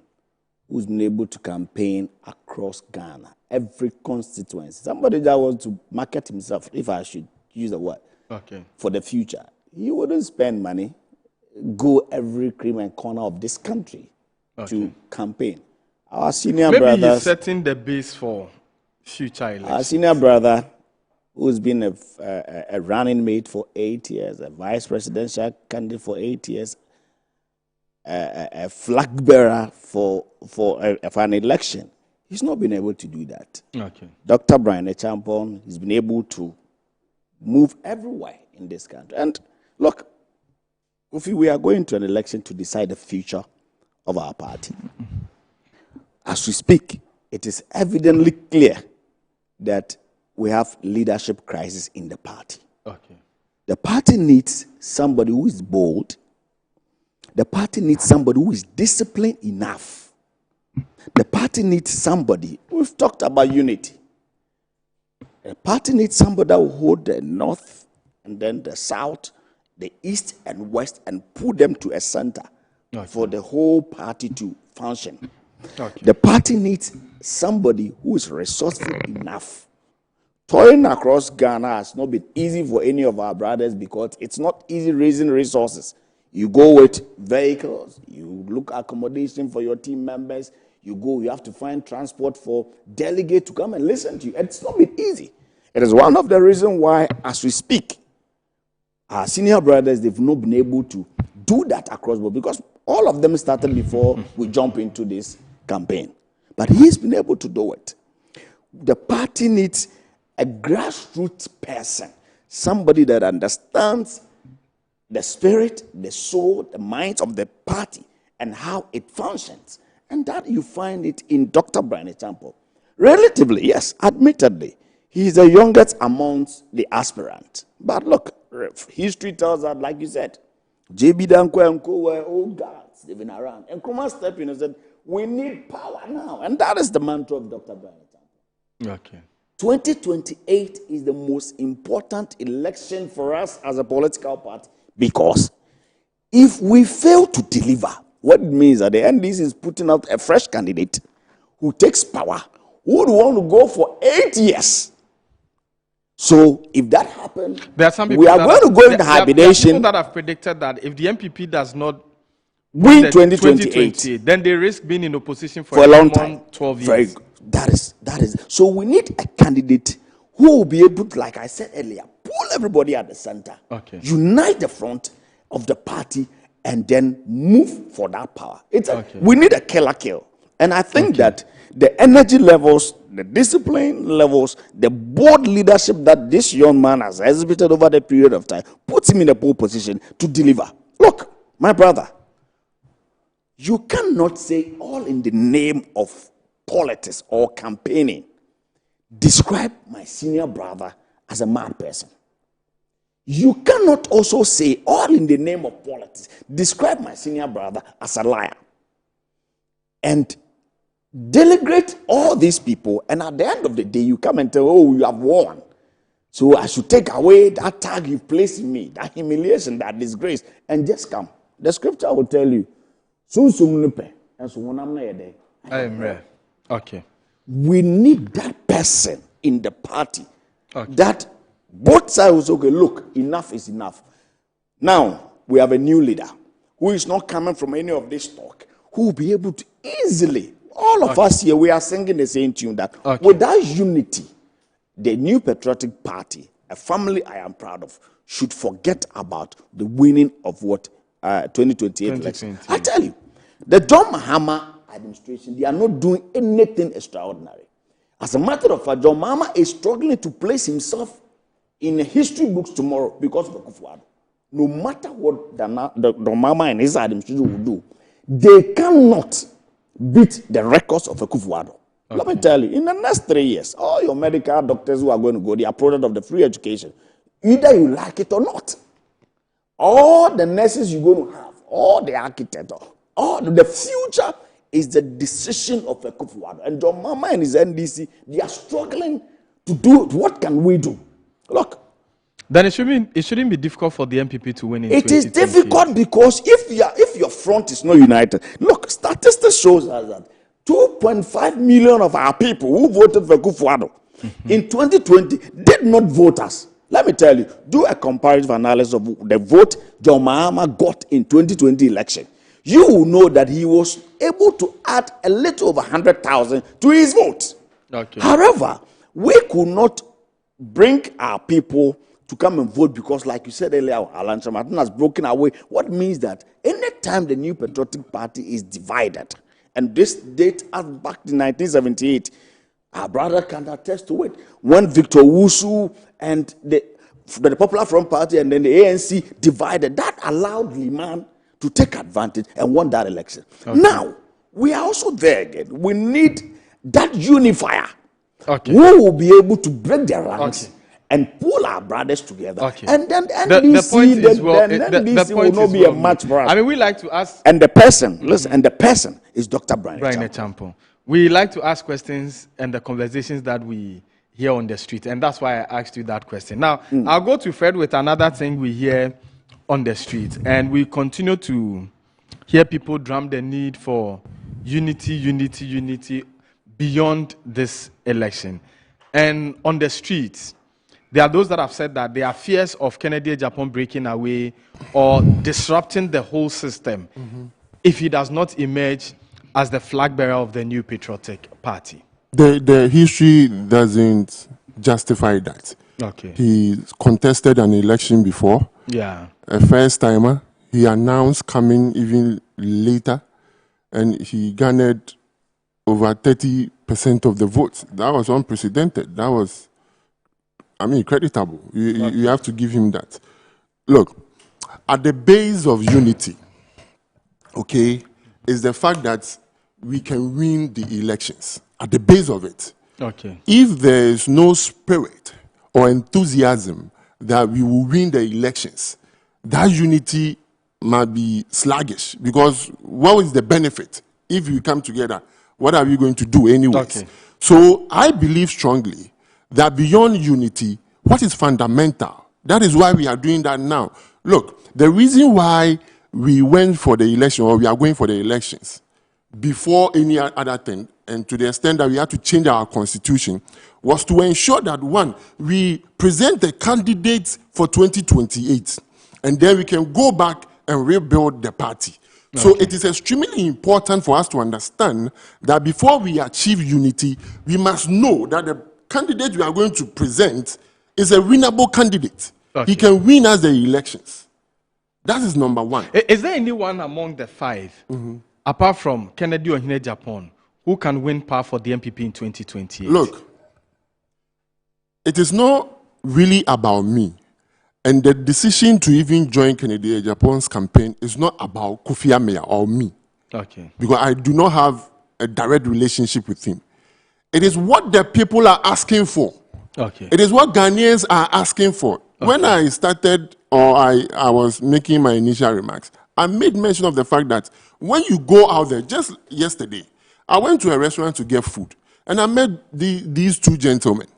who's been able to campaign across Ghana, every constituency. Somebody that wants to market himself, if I should use the word, for the future, he wouldn't spend money, go every cream and corner of this country to campaign. Our senior Maybe brothers, he's setting the base for future elections. our senior brother, who's been a running mate for 8 years, a vice presidential candidate for 8 years, a flag bearer for an election, he's not been able to do that. Okay. Dr. Brian Acheampong has been able to move everywhere in this country. And look, we are going to an election to decide the future of our party. As we speak, it is evidently clear that we have leadership crisis in the party. Okay. The party needs somebody who is bold. The party needs somebody who is disciplined enough. The party needs somebody, we've talked about unity. The party needs somebody that will hold the north and then the south, the east and west, and put them to a center for the whole party to function. The party needs somebody who is resourceful enough. Touring across Ghana has not been easy for any of our brothers because it's not easy raising resources. You go with vehicles, you look accommodation for your team members, you have to find transport for delegates to come and listen to you. It's not been easy. It is one of the reasons why, as we speak, our senior brothers, they've not been able to do that across board because all of them started before we jump into this campaign. But he's been able to do it. The party needs a grassroots person, somebody that understands the spirit, the soul, the minds of the party and how it functions. And that you find it in Dr. Brian Acheampong. Relatively, yes, admittedly, he is the youngest amongst the aspirants. But look, history tells us, like you said, J.B. Danko and Co. were old guards living around. And Nkrumah stepped in and said, we need power now. And that is the mantra of Dr. Brian Acheampong. Okay. 2028 is the most important election for us as a political party because if we fail to deliver, what it means that the NDC is putting out a fresh candidate who takes power, who would want to go for 8 years. So if that happens, we are going to go into hibernation. There are people that have predicted that if the MPP does not win 2028, then they risk being in opposition for a long time, 12 years. Very good. That is. So we need a candidate who will be able to, like I said earlier, pull everybody at the center, unite the front of the party, and then move for that power. We need a killer kill. And I think that the energy levels, the discipline levels, the bold leadership that this young man has exhibited over the period of time puts him in a pole position to deliver. Look, my brother, you cannot say all in the name of politics or campaigning describe my senior brother as a mad person. You cannot also say, all in the name of politics, describe my senior brother as a liar. And denigrate all these people, and at the end of the day, you come and tell, oh, you have won. So I should take away that tag you've placed in me, that humiliation, that disgrace, and just come. The scripture will tell you, okay. We need that person in the party. Okay. That both sides will say, okay, look, enough is enough. Now, we have a new leader who is not coming from any of this talk, who will be able to easily, all of us here, we are singing the same tune, that with that unity, the New Patriotic Party, a family I am proud of, should forget about the winning of what 2028 election. I tell you, the John Mahama administration, they are not doing anything extraordinary. As a matter of fact, John Mahama is struggling to place himself in the history books tomorrow because of the Kufuor. No matter what John Mahama and his administration will do, they cannot beat the records of a Kufuor. Let me tell you, in the next 3 years, all your medical doctors who are going to go, they are product of the free education. Either you like it or not. All the nurses you're going to have, all the architects, all the future is the decision of a Kufuor. And John Mahama and his NDC, they are struggling to do it. What can we do? Look. Then it shouldn't be difficult for the MPP to win in It is difficult because if your front is not united. Look, statistics shows us that 2.5 million of our people who voted for Kufuor in 2020 did not vote us. Let me tell you, do a comparative analysis of the vote John Mahama got in 2020 election. You will know that he was able to add a little over 100,000 to his vote. Okay. However, we could not bring our people to come and vote because, like you said earlier, Alan Martin has broken away. What means that anytime the New Patriotic Party is divided, and this date as back in 1978, our brother can attest to it. When Victor Wusu and the Popular Front Party and then the ANC divided, that allowed Liman to take advantage and won that election. Okay. Now, we are also there again. We need that unifier who will be able to break their ranks and pull our brothers together. Okay. And then NDC will not be a match for us. I mean, we like to ask... And the person, listen, and the person is Dr. Brian Champon. We like to ask questions and the conversations that we hear on the street, and that's why I asked you that question. Now, I'll go to Fred with another thing we hear on the street, and we continue to hear people drum the need for unity beyond this election. And on the streets, there are those that have said that there are fears of Kennedy Agyapong breaking away or disrupting the whole system if he does not emerge as the flag bearer of the New Patriotic Party. The history doesn't justify that. Okay. He contested an election before. Yeah. A first timer. He announced coming even later, and he garnered over 30% of the votes. That was unprecedented. That was, I mean, creditable. You have to give him that. Look, at the base of unity, okay, is the fact that we can win the elections. At the base of it. Okay. If there is no spirit or enthusiasm that we will win the elections, that unity might be sluggish, because what is the benefit if we come together? What are we going to do anyways? Okay. So I believe strongly that beyond unity, what is fundamental, that is why we are doing that now. Look, the reason why we went for the election, or we are going for the elections, before any other thing, and to the extent that we had to change our constitution, was to ensure that, one, we present the candidates for 2028, and then we can go back and rebuild the party. Okay. So it is extremely important for us to understand that before we achieve unity, we must know that the candidate we are going to present is a winnable candidate. Okay. He can win us the elections. That is number one. Is there anyone among the five, apart from Kennedy or Agyapong, who can win power for the MPP in 2028? Look, it is not really about me. And the decision to even join Kennedy Agyapong's campaign is not about Kofi Ameyar or me. Okay. Because I do not have a direct relationship with him. It is what the people are asking for. Okay. It is what Ghanaians are asking for. Okay. When I started, or I was making my initial remarks, I made mention of the fact that when you go out there, just yesterday, I went to a restaurant to get food, and I met these two gentlemen,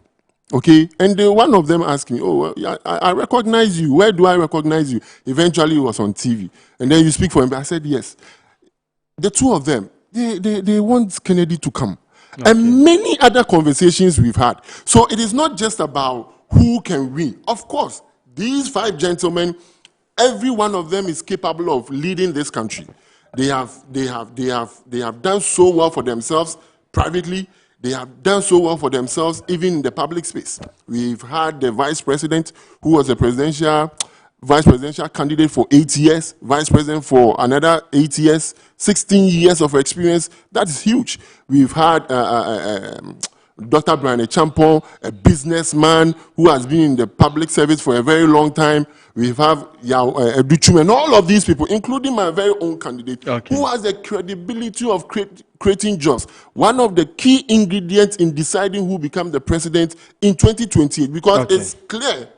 okay? And one of them asked me, oh, I recognize you. Where do I recognize you? Eventually, it was on TV. And then you speak for him. I said, yes. The two of them, they want Kennedy to come. Okay. And many other conversations we've had. So it is not just about who can win. Of course, these 5 gentlemen, every one of them is capable of leading this country. They have done so well for themselves privately. They have done so well for themselves even in the public space. We've had the vice president who was a vice presidential candidate for 8 years, vice president for another 8 years, 16 years of experience. That is huge. We've had Dr. Brian Champon, a businessman who has been in the public service for a very long time. We have Duchum and all of these people, including my very own candidate, who has the credibility of creating jobs. One of the key ingredients in deciding who becomes the president in 2028, because it's clear,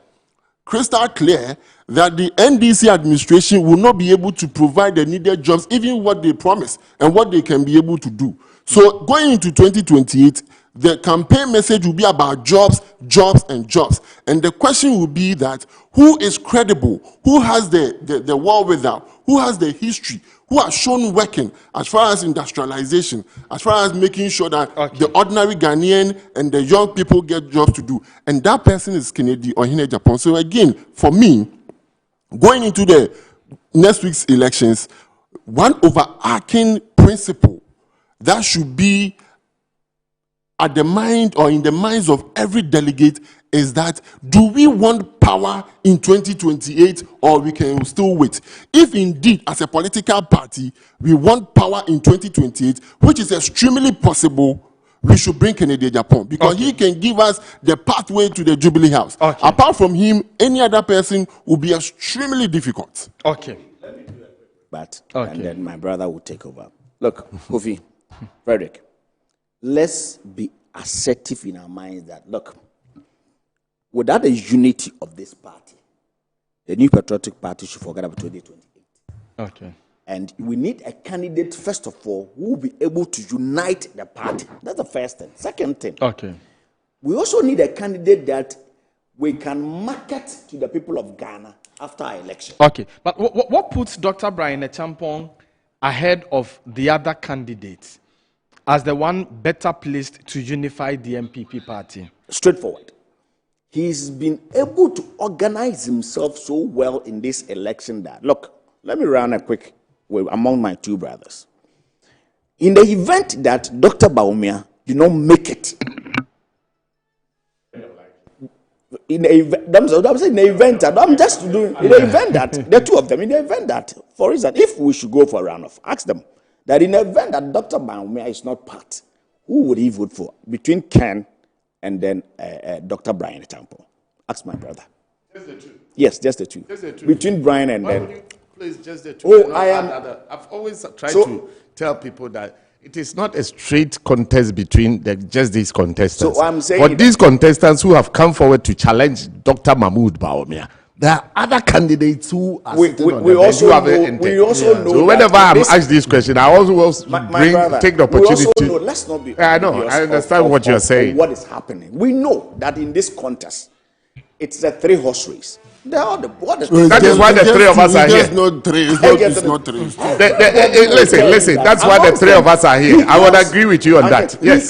crystal clear, that the NDC administration will not be able to provide the needed jobs, even what they promise and what they can be able to do. So going into 2028, the campaign message will be about jobs, jobs, and jobs. And the question will be that who is credible, who has the wherewithal, who has the history, who has shown working as far as industrialization, as far as making sure that the ordinary Ghanaian and the young people get jobs to do. And that person is Kennedy Ohene Japan. So again, for me, going into the next week's elections, one overarching principle that should be at the mind or in the minds of every delegate is that, do we want power in 2028 or we can still wait? If indeed, as a political party, we want power in 2028, which is extremely possible, we should bring Kennedy Japan, because he can give us the pathway to the Jubilee House. Apart from him, any other person will be extremely difficult. And then my brother will take over. Look, Kofi, Frederick, let's be assertive in our minds that, look, without the unity of this party, the New Patriotic Party should forget about 2028. And we need a candidate, first of all, who will be able to unite the party. That's the first thing. Second thing, we also need a candidate that we can market to the people of Ghana after our election. But what puts Dr. Brian Champon ahead of the other candidates as the one better placed to unify the MPP party? Straightforward. He's been able to organize himself so well in this election that, look, let me run a quick way among my two brothers. In the event that Dr. Bawumia did not make it, in the event that the two of them, in the event that, for instance, if we should go for a runoff, ask them that in the event that Dr. Bawumia is not part, who would he vote for between Ken and then Dr. Brian Champon? Ask my brother. Just the two. Yes, just the two. Between Brian and then. Please, just the two. I've always tried to tell people that it is not a straight contest between just these contestants. So I'm saying for these contestants who have come forward to challenge Dr. Mahmoud Bawumia, there are other candidates who are sitting on the bench who have we also know. So whenever I'm asked this question, I also take the opportunity we also know, let's not be. I know. I understand what you're saying. What is happening? We know that in this contest, it's a 3-horse race. That is why the three of us are here. It's not three. Listen. That's why the three of us are here. I would agree with you on that. Yes.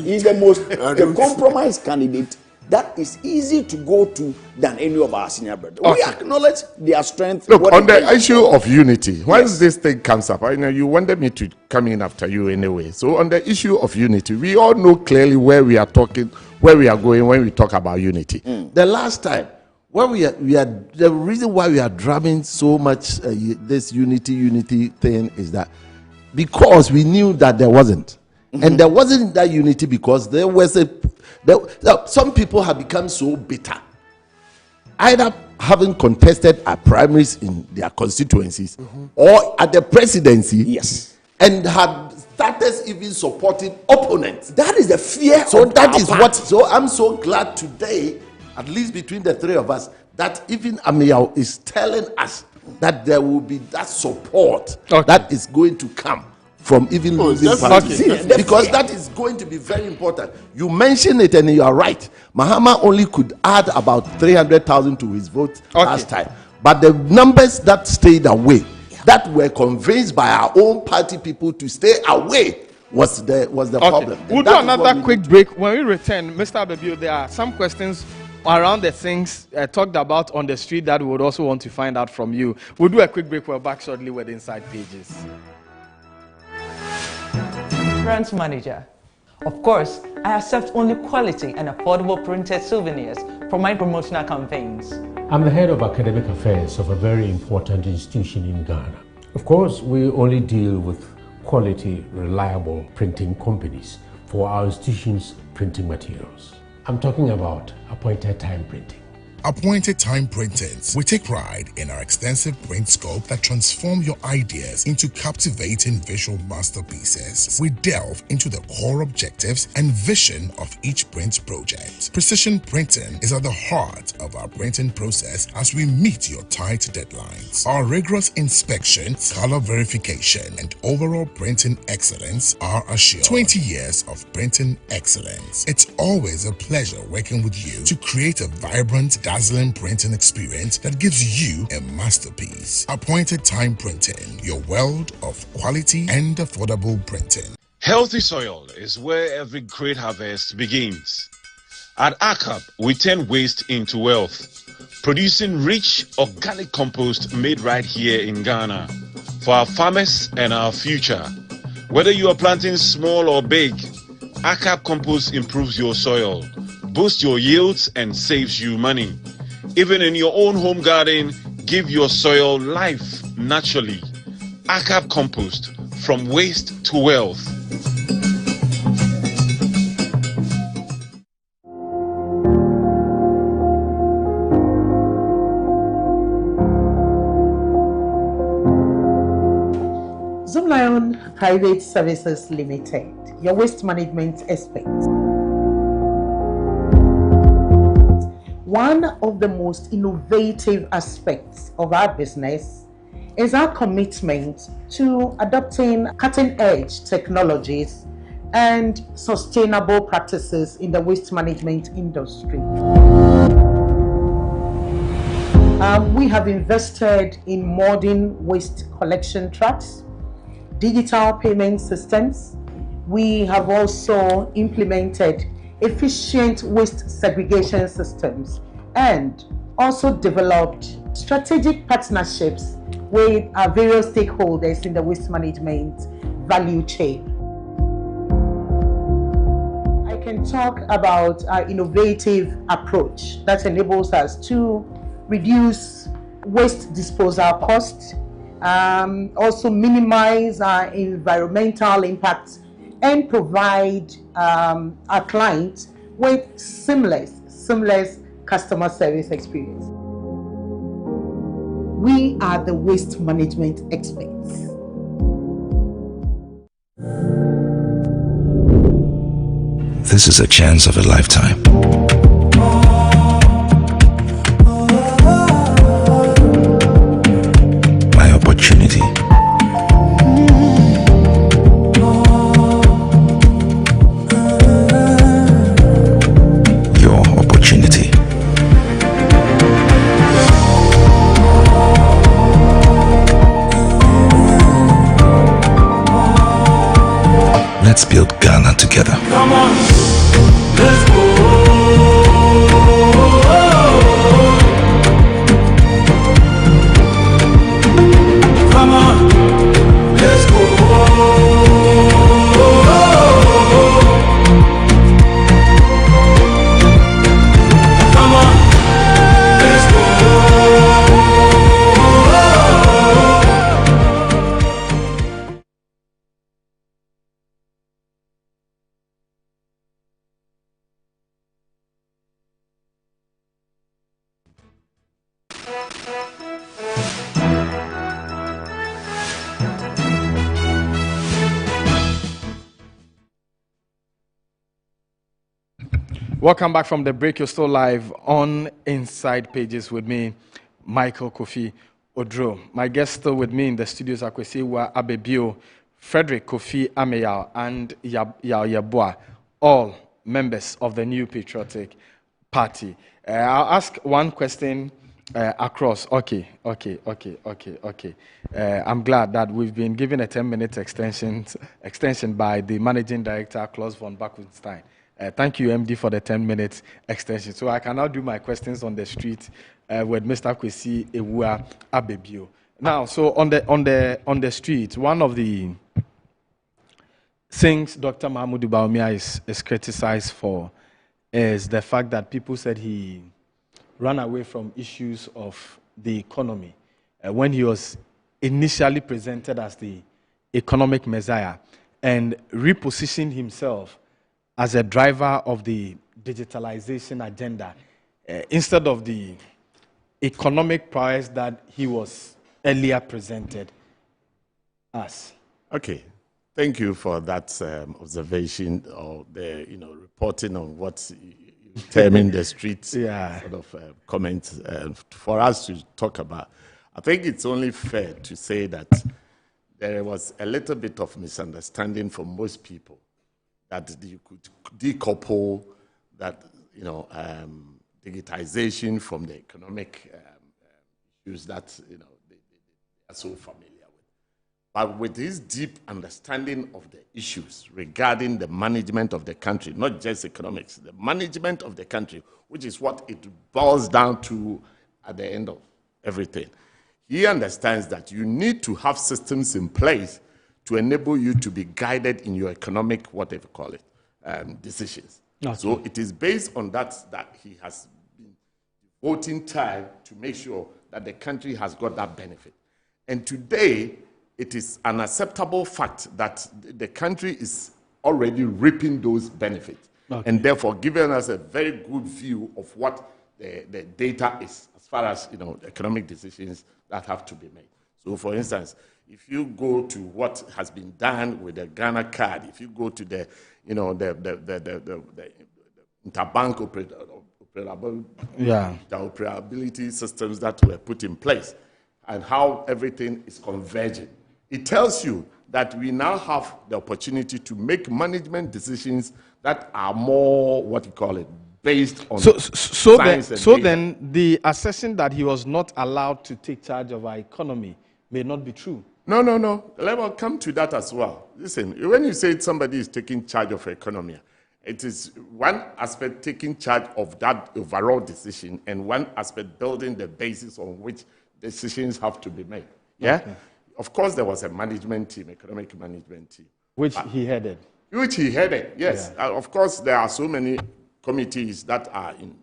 He's the compromise candidate that is easy to go to than any of our senior brothers. We acknowledge their strength. Look, on the issue of unity, once this thing comes up, I know you wanted me to come in after you anyway. So on the issue of unity, we all know clearly where we are talking, where we are going when we talk about unity. The last time, when we are the reason why we are driving so much this unity thing is that because we knew that there wasn't. And there wasn't that unity because there was some people have become so bitter, either having contested at primaries in their constituencies or at the presidency, and have started even supporting opponents. That is the fear. So of that our is part. what. So I'm so glad today, at least between the three of us, that even Amiao is telling us that there will be that support that is going to come from even losing parties. Because that is going to be very important. You mentioned it and you are right. Mahama only could add about 300,000 to his vote last time. But the numbers that stayed away, that were convinced by our own party people to stay away, was the problem. We'll do another quick break. When we return, Mr. Abebio, there are some questions around the things talked about on the street that we would also want to find out from you. We'll do a quick break. We're back shortly with Inside Pages. Branch manager. Of course, I accept only quality and affordable printed souvenirs for my promotional campaigns. I'm the head of academic affairs of a very important institution in Ghana. Of course, we only deal with quality, reliable printing companies for our institution's printing materials. I'm talking about appointed time printing. Appointed Time Printings. We take pride in our extensive print scope that transform your ideas into captivating visual masterpieces. We delve into the core objectives and vision of each print project. Precision printing is at the heart of our printing process as we meet your tight deadlines. Our rigorous inspection, color verification, and overall printing excellence are assured. 20 years of printing excellence. It's always a pleasure working with you to create a vibrant, dazzling printing experience that gives you a masterpiece. Appointed Time Printing, your world of quality and affordable printing. Healthy soil is where every great harvest begins. At ACAP, we turn waste into wealth, producing rich organic compost made right here in Ghana for our farmers and our future. Whether you are planting small or big, ACAP compost improves your soil, boosts your yields, and saves you money. Even in your own home garden, give your soil life naturally. ACAP compost, from waste to wealth. Zoomlion Private Services Limited, your waste management expert. One of the most innovative aspects of our business is our commitment to adopting cutting-edge technologies and sustainable practices in the waste management industry. We have invested in modern waste collection trucks, digital payment systems. We have also implemented efficient waste segregation systems and also developed strategic partnerships with our various stakeholders in the waste management value chain. I can talk about our innovative approach that enables us to reduce waste disposal costs, also minimize our environmental impact, and provide our clients with seamless customer service experience. We are the waste management experts. This is a chance of a lifetime. My opportunity. Your opportunity. Let's build Ghana together. Come on, let's go. Come on, let's go. Come on, let's go. Welcome back from the break. You're still live on Inside Pages with me, Michael Kofi Odro. My guests still with me in the studios are Kwesiwa Abebio, Frederick Kofi Ameyao, and Yao Yeboah, all members of the New Patriotic Party. I'll ask one question across. Okay. I'm glad that we've been given a 10-minute extension by the Managing Director, Klaus von Backenstein. Thank you, MD, for the 10-minute extension. So I can now do my questions on the street with Mr. Kwesi Ewua Abebio. Now, so on the street, one of the things Dr. Mahamudu Bawumia is criticized for is the fact that people said he ran away from issues of the economy when he was initially presented as the economic messiah and repositioned himself as a driver of the digitalization agenda instead of the economic priorities that he was earlier presented as. Okay, thank you for that observation or the reporting on what you term in the streets sort of comments for us to talk about. I think it's only fair to say that there was a little bit of misunderstanding for most people that you could decouple that digitization from the economic issues that they are so familiar with. But with this deep understanding of the issues regarding the management of the country, not just economics, the management of the country, which is what it boils down to at the end of everything, he understands that you need to have systems in place to enable you to be guided in your economic, whatever you call it, decisions. Okay. So it is based on that he has been devoting time to make sure that the country has got that benefit. And today, it is an acceptable fact that the country is already reaping those benefits, and therefore giving us a very good view of what the data is as far as economic decisions that have to be made. So, for instance, if you go to what has been done with the Ghana card, if you go to the interbank operability systems that were put in place, and how everything is converging, it tells you that we now have the opportunity to make management decisions that are more, based on science and data. Then the assertion that he was not allowed to take charge of our economy may not be true. No. Let me come to that as well. Listen, when you say somebody is taking charge of economy, it is one aspect taking charge of that overall decision, and one aspect building the basis on which decisions have to be made. Yeah? Okay. Of course, there was a management team, economic management team. Which he headed. Which he headed, yes. Yeah. Of course, there are so many committees that are in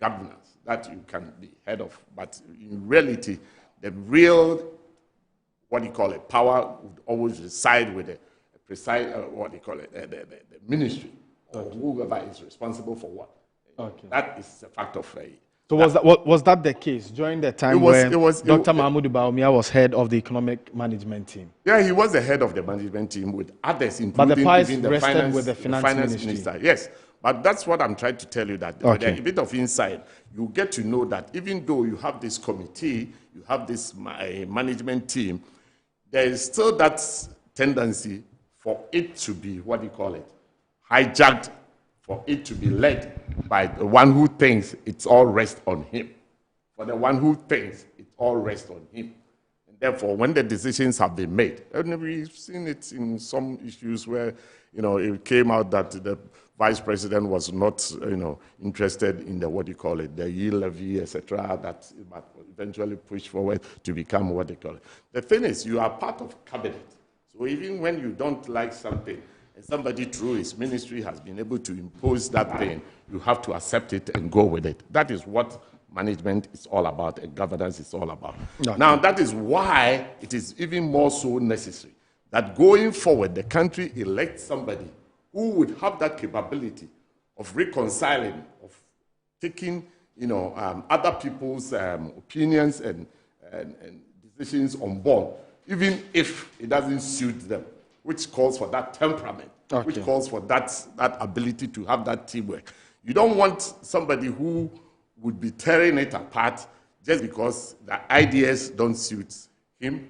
governance that you can be head of. But in reality, the real, power would always reside with the ministry, or whoever is responsible for what. Okay. That is a fact of So was that the case during the time when Dr. Mahamudu Bawumia was head of the economic management team? Yeah, he was the head of the management team with others, including even the finance minister. Yes, but that's what I'm trying to tell you, that with a bit of insight, you get to know that even though you have this committee, you have this management team, there is still that tendency for it to be, hijacked, for it to be led by the one who thinks it's all rest on him. For the one who thinks it's all rest on him. And therefore, when the decisions have been made, and we've seen it in some issues where, it came out that the vice president was not, interested in the, the yield levy, etc., that eventually pushed forward to become The thing is, you are part of cabinet. So even when you don't like something, and somebody through his ministry has been able to impose that thing, you have to accept it and go with it. That is what management is all about and governance is all about. Okay. Now, that is why it is even more so necessary that going forward, the country elects somebody who would have that capability of reconciling, of taking other people's opinions and decisions on board, even if it doesn't suit them, which calls for that temperament, which calls for that ability to have that teamwork. You don't want somebody who would be tearing it apart just because the ideas don't suit him.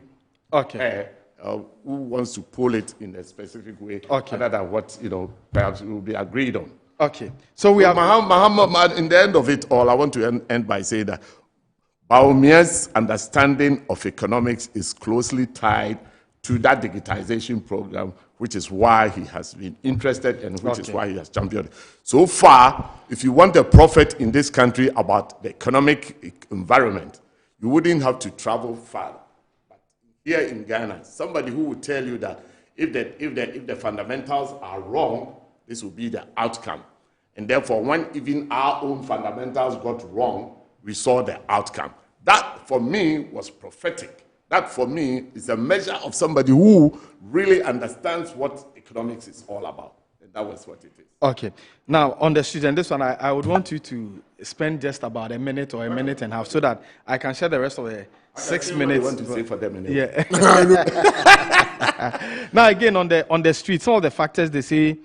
Okay. Who wants to pull it in a specific way, Okay. other than what perhaps will be agreed on. Okay. So we have Muhammad. In the end of it all, I want to end by saying that Bawumia's understanding of economics is closely tied to that digitization program, which is why he has been interested and which is why he has championed. So far, if you want a prophet in this country about the economic environment, you wouldn't have to travel far. But here in Ghana, somebody who would tell you that if the fundamentals are wrong, this will be the outcome. And therefore, when even our own fundamentals got wrong, we saw the outcome. That, for me, was prophetic. That, for me, is a measure of somebody who really understands what economics is all about. And that was what it is. Okay. Now, on the street, and this one, I would want you to spend just about a minute or a minute and a half so that I can share the rest of the 6 minutes. What you want to say for them anyway. Yeah. Now, again, on the street, some of the factors they say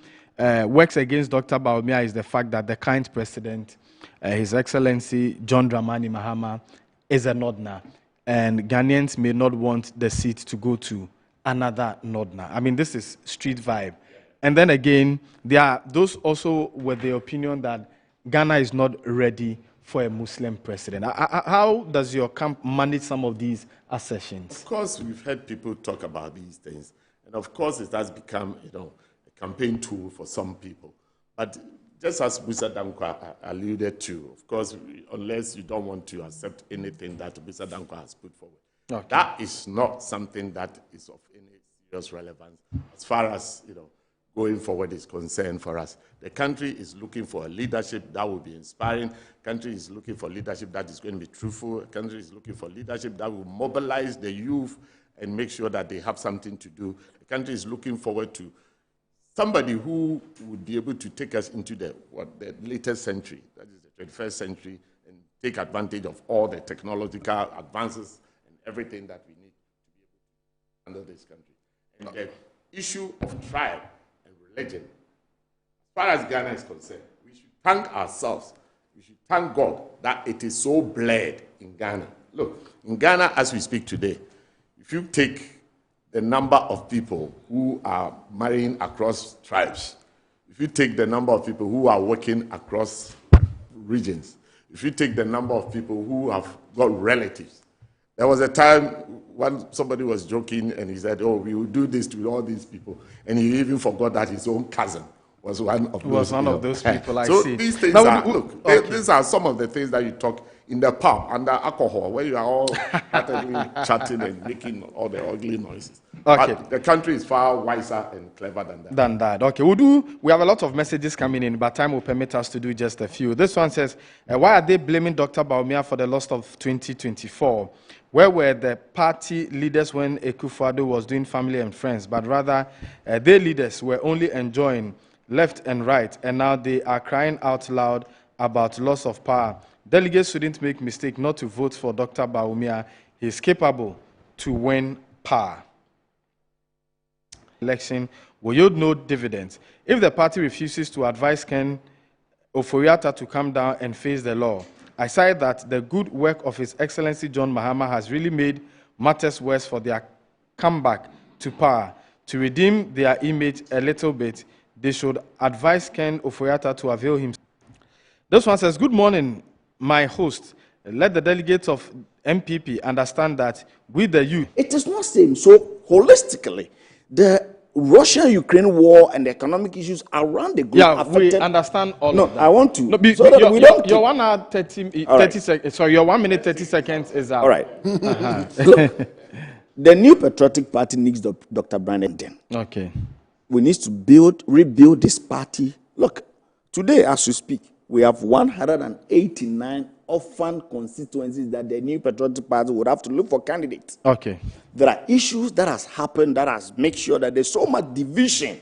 works against Dr. Bawumia is the fact that the current president, His Excellency John Dramani Mahama, is a Northerner, and Ghanaians may not want the seat to go to another Northerner. I mean, this is street vibe. And then again, there are those also with the opinion that Ghana is not ready for a Muslim president. How does your camp manage some of these assertions? Of course, we've heard people talk about these things. And of course, it has become, a campaign tool for some people. But just as Mr. Dankwa alluded to, of course, unless you don't want to accept anything that Mr. Dankwa has put forward, that is not something that is of any serious relevance as far as, going forward is concerned for us. The country is looking for a leadership that will be inspiring. The country is looking for leadership that is going to be truthful. The country is looking for leadership that will mobilize the youth and make sure that they have something to do. The country is looking forward to somebody who would be able to take us into the latest century, that is the 21st century, and take advantage of all the technological advances and everything that we need to be able to handle this country. And the issue of tribe and religion, as far as Ghana is concerned, we should thank ourselves, we should thank God that it is so blurred in Ghana. Look, in Ghana as we speak today, if you take the number of people who are marrying across tribes, if you take the number of people who are working across regions, if you take the number of people who have got relatives, there was a time when somebody was joking and he said, "Oh, we will do this to all these people," and he even forgot that his own cousin was one of those people. So these things are, these are some of the things that you talk in the pub under alcohol, where you are all heartedly chatting and making all the ugly noises. Okay. But the country is far wiser and clever than that. Okay, we have a lot of messages coming in, but time will permit us to do just a few. This one says, why are they blaming Dr. Bawumia for the loss of 2024? Where were the party leaders when Akufo-Addo was doing family and friends? But rather, their leaders were only enjoying left and right, and now they are crying out loud about loss of power. Delegates shouldn't make mistake not to vote for Dr. Bawumia. He is capable to win power. Election will yield no dividends. If the party refuses to advise Ken Ofori-Atta to come down and face the law, I say that the good work of His Excellency John Mahama has really made matters worse for their comeback to power. To redeem their image a little bit, they should advise Ken Ofori-Atta to avail himself. This one says, good morning, my host. Let the delegates of MPP understand that with the youth. It is not same. So holistically, the Russia-Ukraine war and the economic issues around the globe affected. We understand all of that. No, I want to. No, your 1 hour 30 seconds. Sorry, your 1 minute 30 seconds is out. All right. Look, the New Patriotic Party needs Dr. Brandon. Okay. We need to rebuild this party. Look, today as we speak, we have 189 orphan constituencies that the New Patriotic Party would have to look for candidates. Okay. There are issues that has happened that has made sure that there's so much division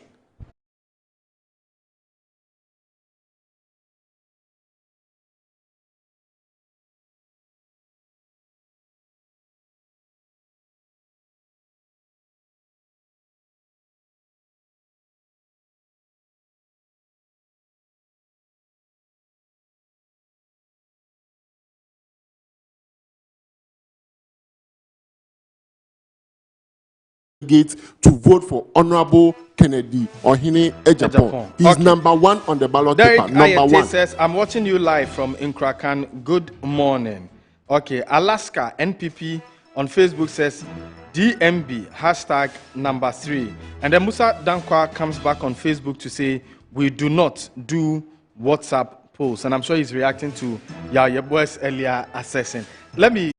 to vote for Honorable Kennedy Ohene Ejapon. He's number 1 on the ballot paper. Number 1. Says, I'm watching you live from Nkrakan. Good morning. Okay, Alaska NPP on Facebook says DMB #3. And then Musa Dankwa comes back on Facebook to say we do not do WhatsApp polls. And I'm sure he's reacting to Yeboah's earlier assessing. Let me